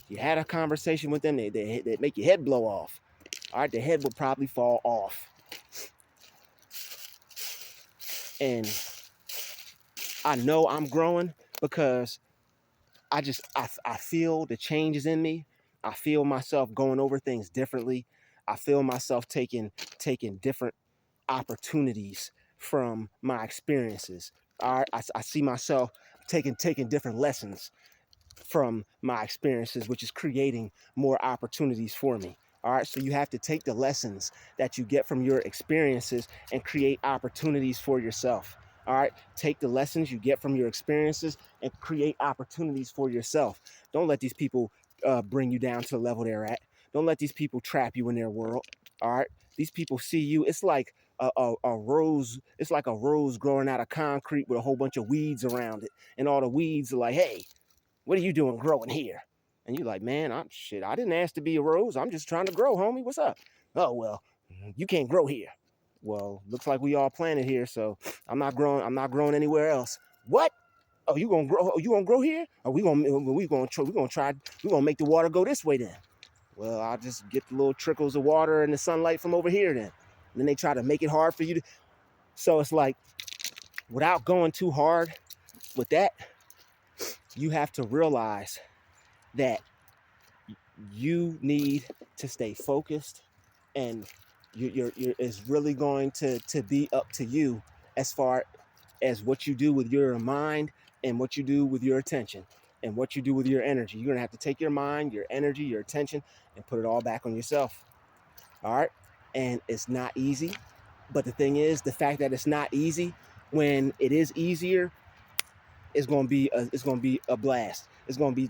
You had a conversation with them, they make your head blow off. All right, their head would probably fall off. And I know I'm growing because I feel the changes in me. I feel myself going over things differently. I feel myself taking different opportunities from my experiences. All right, I see myself taking different lessons from my experiences, which is creating more opportunities for me. All right, so you have to take the lessons that you get from your experiences and create opportunities for yourself. All right, take the lessons you get from your experiences and create opportunities for yourself. Don't let these people bring you down to the level they're at. Don't let these people trap you in their world. All right, these people see you. It's like a rose. It's like a rose growing out of concrete with a whole bunch of weeds around it, and all the weeds are like, "Hey, what are you doing growing here?" And you're like, "Man, I didn't ask to be a rose. I'm just trying to grow, homie. What's up?" "Oh, well, you can't grow here." "Well, looks like we all planted here, so I'm not growing anywhere else." "What? Oh, you gonna grow? Oh, you gonna grow here? Oh, we gonna make the water go this way then." "Well, I'll just get the little trickles of water and the sunlight from over here then." And then they try to make it hard for you to. So it's like, without going too hard with that, you have to realize that you need to stay focused, and it's really going to be up to you as far as what you do with your mind and what you do with your attention and what you do with your energy. You're going to have to take your mind, your energy, your attention, and put it all back on yourself. All right. And it's not easy. But the thing is, the fact that it's not easy, when it is easier, it's going to be a blast. It's going to be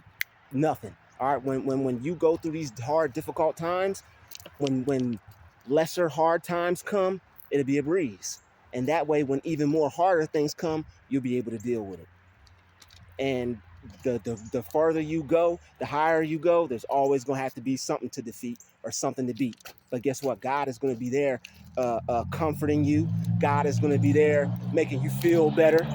nothing. All right. When you go through these hard, difficult times, when lesser hard times come, it'll be a breeze. And that way, when even more harder things come, you'll be able to deal with it. And the farther you go, the higher you go, there's always going to have to be something to defeat or something to beat. But guess what? God is going to be there comforting you. God is going to be there making you feel better.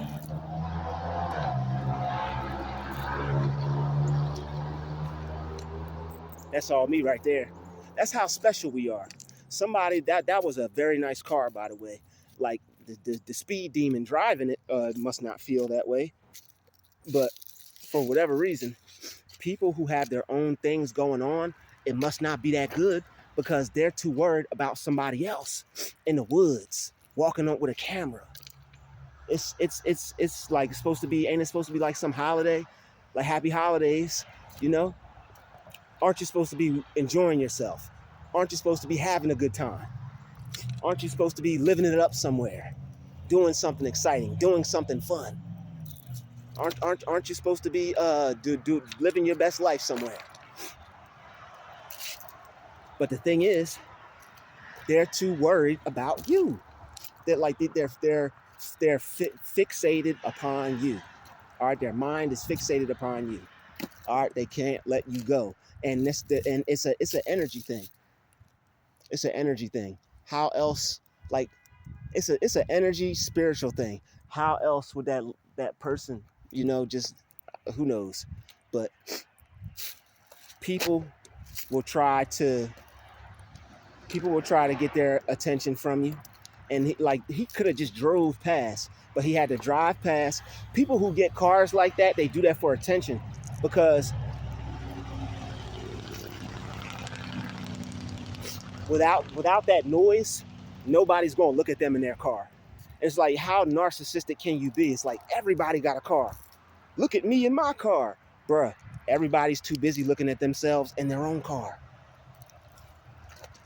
That's all me right there. That's how special we are. Somebody that was a very nice car, by the way. Like the speed demon driving it must not feel that way. But for whatever reason, people who have their own things going on, it must not be that good because they're too worried about somebody else in the woods walking up with a camera. It's like supposed to be, ain't it supposed to be like some holiday, like happy holidays, you know? Aren't you supposed to be enjoying yourself? Aren't you supposed to be having a good time? Aren't you supposed to be living it up somewhere, doing something exciting, doing something fun? Aren't you supposed to be living your best life somewhere? But the thing is, they're too worried about you. They're fixated upon you. All right, their mind is fixated upon you. All right, they can't let you go, and it's an energy thing. It's an energy thing. How else? Like, it's an energy spiritual thing. how else would that person, just who knows? But people will try to get their attention from you, and he could have just drove past, but he had to drive past. People who get cars like that, they do that for attention, because without that noise, nobody's going to look at them in their car. It's like, how narcissistic can you be? It's like, everybody got a car. Look at me in my car. Bruh, everybody's too busy looking at themselves in their own car.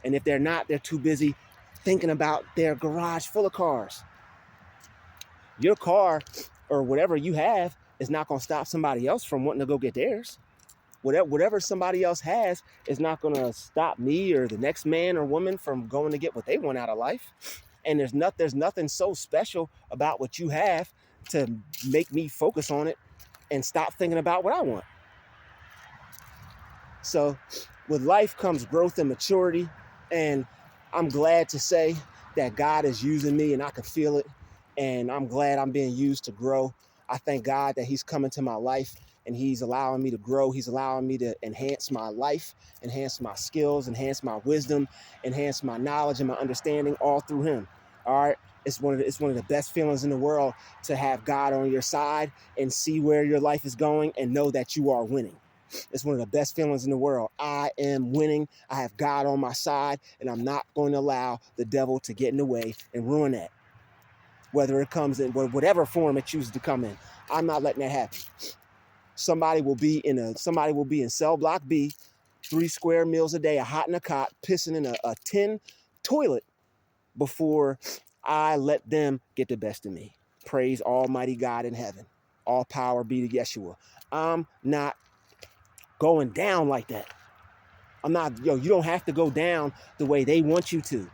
And if they're not, they're too busy thinking about their garage full of cars. Your car or whatever you have is not going to stop somebody else from wanting to go get theirs. Whatever somebody else has is not going to stop me or the next man or woman from going to get what they want out of life. And there's nothing so special about what you have to make me focus on it and stop thinking about what I want. So with life comes growth and maturity, and I'm glad to say that God is using me, and I can feel it, and I'm glad I'm being used to grow. I thank God that he's coming to my life and he's allowing me to grow. He's allowing me to enhance my life, enhance my skills, enhance my wisdom, enhance my knowledge and my understanding, all through him. All right. It's one of the best feelings in the world to have God on your side and see where your life is going and know that you are winning. It's one of the best feelings in the world. I am winning. I have God on my side, and I'm not going to allow the devil to get in the way and ruin that. Whether it comes in whatever form it chooses to come in, I'm not letting that happen. Somebody will be in cell block B, 3 square meals a day, a hot in a cot, pissing in a tin toilet before I let them get the best of me. Praise Almighty God in heaven. All power be to Yeshua. I'm not going down like that. You don't have to go down the way they want you to.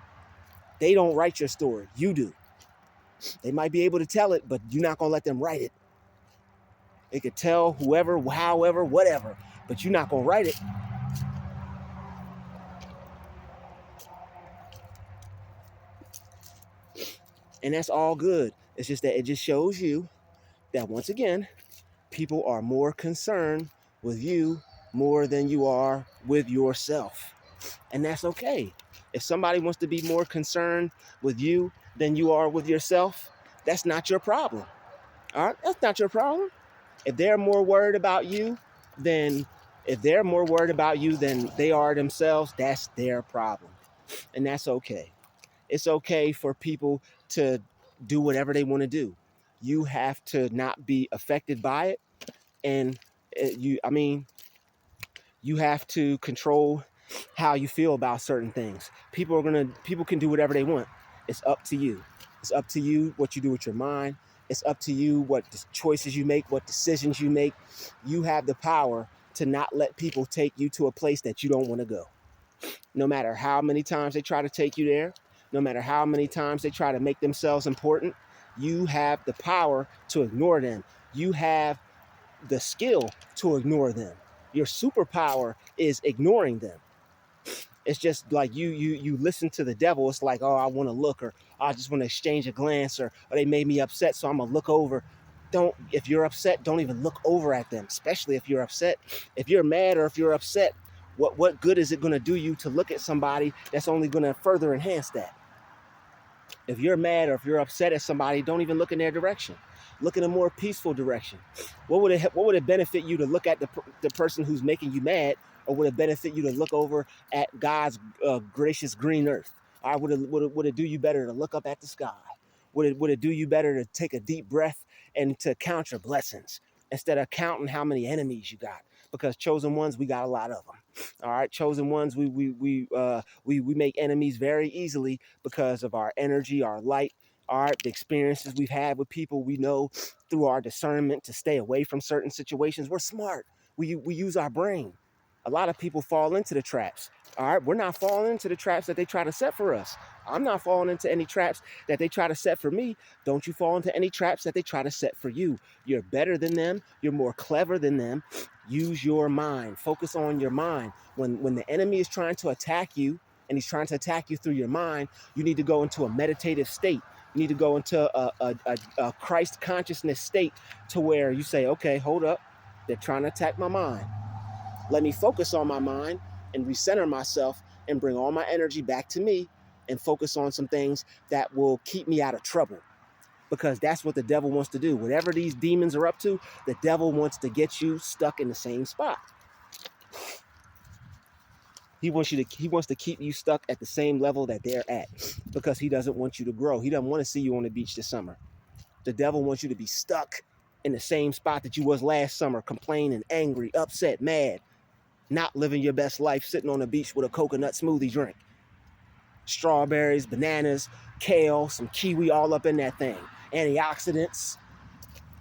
They don't write your story. You do. They might be able to tell it, but you're not going to let them write it. They could tell whoever, however, whatever, but you're not going to write it. And that's all good. It's just that it just shows you that, once again, people are more concerned with you more than you are with yourself. And that's okay. If somebody wants to be more concerned with you than you are with yourself, that's not your problem. All right? That's not your problem. If they're more worried about you than they are themselves, that's their problem. And that's okay. It's okay for people to do whatever they want to do. You have to not be affected by it. And you have to control how you feel about certain things. People can do whatever they want. It's up to you. It's up to you what you do with your mind. It's up to you what choices you make, what decisions you make. You have the power to not let people take you to a place that you don't want to go. No matter how many times they try to take you there, no matter how many times they try to make themselves important, you have the power to ignore them. You have the skill to ignore them. Your superpower is ignoring them. It's just like you listen to the devil. It's like, oh, I want to look, or I just want to exchange a glance, or they made me upset, so I'm gonna look over. If you're upset, don't even look over at them, especially if you're upset. If you're mad or if you're upset, what good is it gonna do you to look at somebody that's only gonna further enhance that? If you're mad or if you're upset at somebody, don't even look in their direction. Look in a more peaceful direction. What would it benefit you to look at the person who's making you mad, or would it benefit you to look over at God's gracious green earth? Or would it do you better to look up at the sky? Would it do you better to take a deep breath and to count your blessings instead of counting how many enemies you got? Because chosen ones, we got a lot of them. All right, chosen ones, we make enemies very easily because of our energy, our light, the experiences we've had with people. We know through our discernment to stay away from certain situations. We're smart. We use our brain. A lot of people fall into the traps. All right, we're not falling into the traps that they try to set for us. I'm not falling into any traps that they try to set for me. Don't you fall into any traps that they try to set for you. You're better than them. You're more clever than them. Use your mind. Focus on your mind. When the enemy is trying to attack you, and he's trying to attack you through your mind, you need to go into a meditative state. You need to go into a Christ consciousness state to where you say, okay, hold up. They're trying to attack my mind. Let me focus on my mind and recenter myself and bring all my energy back to me and focus on some things that will keep me out of trouble. Because that's what the devil wants to do. Whatever these demons are up to, the devil wants to get you stuck in the same spot. He wants to keep you stuck at the same level that they're at because he doesn't want you to grow. He doesn't want to see you on the beach this summer. The devil wants you to be stuck in the same spot that you was last summer, complaining, angry, upset, mad, not living your best life, sitting on the beach with a coconut smoothie drink. Strawberries, bananas, kale, some kiwi all up in that thing. Antioxidants,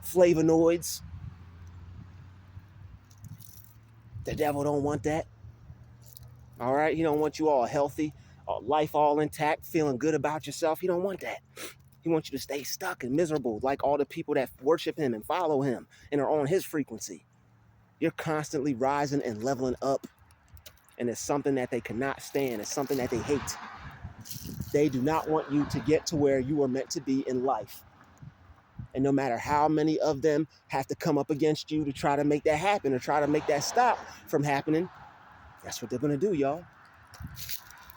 flavonoids. The devil don't want that. All right? He don't want you all healthy, life all intact, feeling good about yourself. He don't want that. He wants you to stay stuck and miserable like all the people that worship him and follow him and are on his frequency. You're constantly rising and leveling up, and it's something that they cannot stand. It's something that they hate. They do not want you to get to where you are meant to be in life. And no matter how many of them have to come up against you to try to make that happen or try to make that stop from happening, that's what they're going to do, y'all.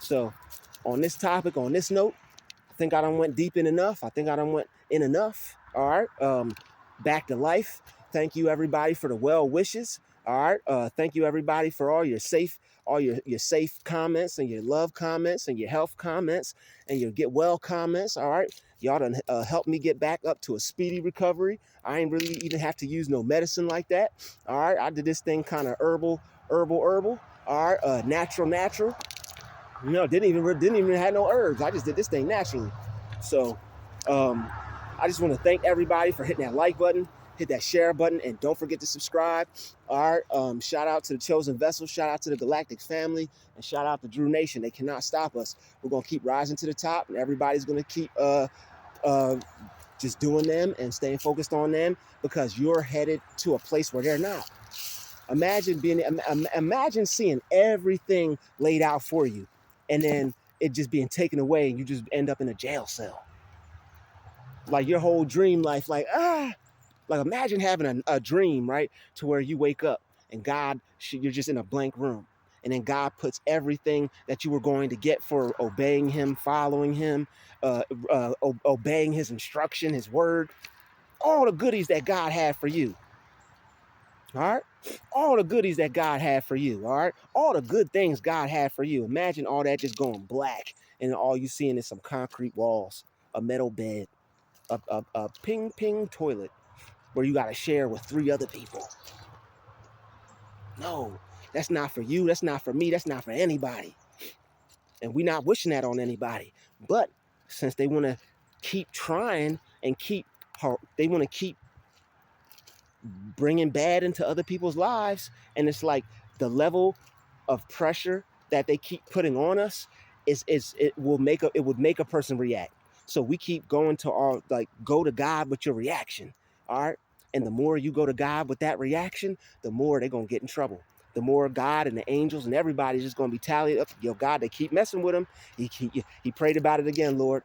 So on this topic, on this note, I think I done went deep in enough. I think I done went in enough. All right. Back to life. Thank you, everybody, for the well wishes. All right. Thank you, everybody, for all your safe comments and your love comments and your health comments and your get well comments. All right. Y'all done helped me get back up to a speedy recovery. I ain't really even have to use no medicine like that. All right. I did this thing kind of herbal. All right. Natural. You know, didn't even have no herbs. I just did this thing naturally. So I just want to thank everybody for hitting that like button, hit that share button, and don't forget to subscribe. All right. Shout out to the Chosen Vessel, shout out to the Galactic family, and shout out to Druuill Nation. They cannot stop us. We're gonna keep rising to the top, and everybody's gonna keep just doing them and staying focused on them because you're headed to a place where they're not. Imagine seeing everything laid out for you, and then it just being taken away, and you just end up in a jail cell. Like your whole dream life, like imagine having a dream, right, to where you wake up and you're just in a blank room, and then God puts everything that you were going to get for obeying him, following him, obeying his instruction, his word, all the goodies that God had for you. All right. All the goodies that God had for you. All right. All the good things God had for you. Imagine all that just going black, and all you seeing is some concrete walls, a metal bed, a ping toilet where you got to share with 3 other people. No, that's not for you. That's not for me. That's not for anybody. And we're not wishing that on anybody. But since they want to keep trying and they want to keep bringing bad into other people's lives, and it's like the level of pressure that they keep putting on us it would make a person react. So we keep going to go to God with your reaction. All right. And the more you go to God with that reaction, the more they're gonna get in trouble. The more God and the angels and everybody's just gonna be tallied up. Yo, God, they keep messing with him. He prayed about it again, Lord.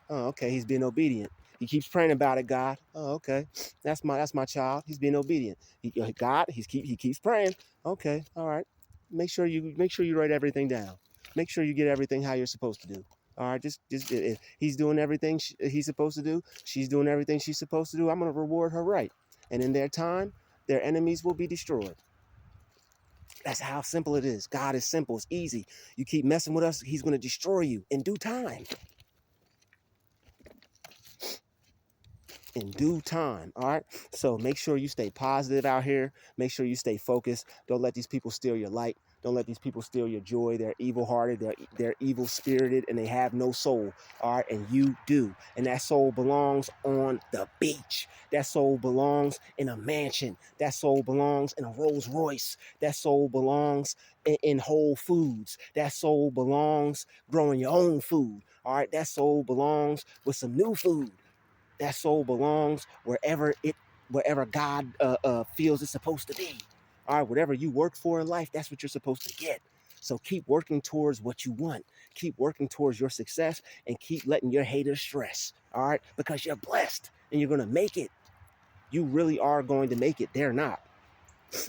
Oh, okay, he's being obedient. He keeps praying about it, God. Oh, okay, that's my child. He's being obedient. He keeps praying. Okay, all right. Make sure you write everything down. Make sure you get everything how you're supposed to do. All right, just if he's doing everything he's supposed to do, she's doing everything she's supposed to do. I'm gonna reward her right, and in their time, their enemies will be destroyed. That's how simple it is. God is simple. It's easy. You keep messing with us, he's gonna destroy you in due time. In due time. All right. So make sure you stay positive out here. Make sure you stay focused. Don't let these people steal your light. Don't let these people steal your joy. They're evil hearted. They're evil spirited, and they have no soul. All right. And you do. And that soul belongs on the beach. That soul belongs in a mansion. That soul belongs in a Rolls Royce. That soul belongs in Whole Foods. That soul belongs growing your own food. All right. That soul belongs with some new food. That soul belongs wherever God feels it's supposed to be. All right, whatever you work for in life, that's what you're supposed to get. So keep working towards what you want. Keep working towards your success and keep letting your haters stress. All right? Because you're blessed and you're going to make it. You really are going to make it. They're not.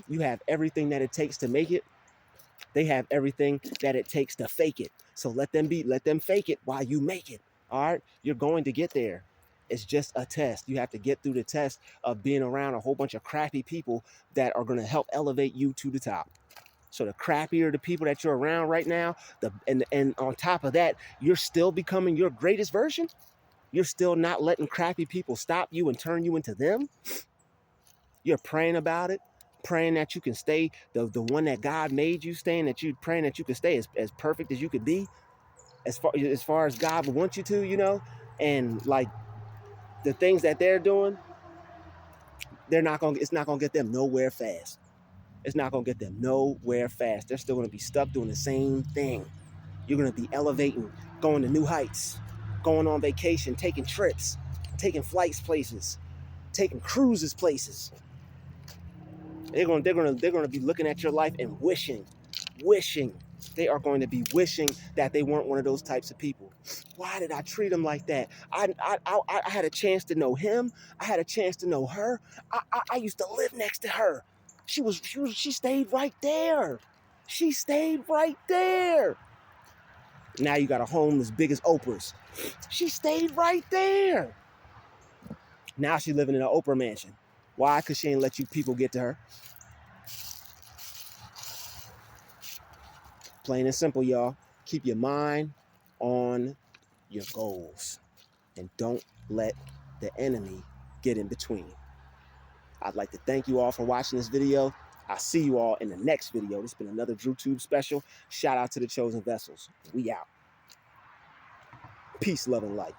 You have everything that it takes to make it. They have everything that it takes to fake it. So let them fake it while you make it. All right? You're going to get there. It's just a test. You have to get through the test of being around a whole bunch of crappy people that are going to help elevate you to the top. So the crappier the people that you're around right now, and on top of that, you're still becoming your greatest version. You're still not letting crappy people stop you and turn you into them. You're praying about it, praying that you can stay the one that God made you, praying that you can stay as perfect as you could be, as far as God would want you to, you know. And like the things that they're doing, it's not gonna get them nowhere fast. It's not gonna get them nowhere fast. They're still gonna be stuck doing the same thing. You're gonna be elevating, going to new heights, going on vacation, taking trips, taking flights places, taking cruises places. They're gonna be looking at your life and wishing. They are going to be wishing that they weren't one of those types of people. Why did I treat them like that? I had a chance to know him. I had a chance to know her. I used to live next to her. She stayed right there. She stayed right there. Now you got a home as big as Oprah's. She stayed right there. Now she's living in an Oprah mansion. Why? Because she ain't let you people get to her. Plain and simple, y'all. Keep your mind on your goals and don't let the enemy get in between. I'd like to thank you all for watching this video. I'll see you all in the next video. This has been another DruTube special. Shout out to the chosen vessels. We out. Peace, love, and light.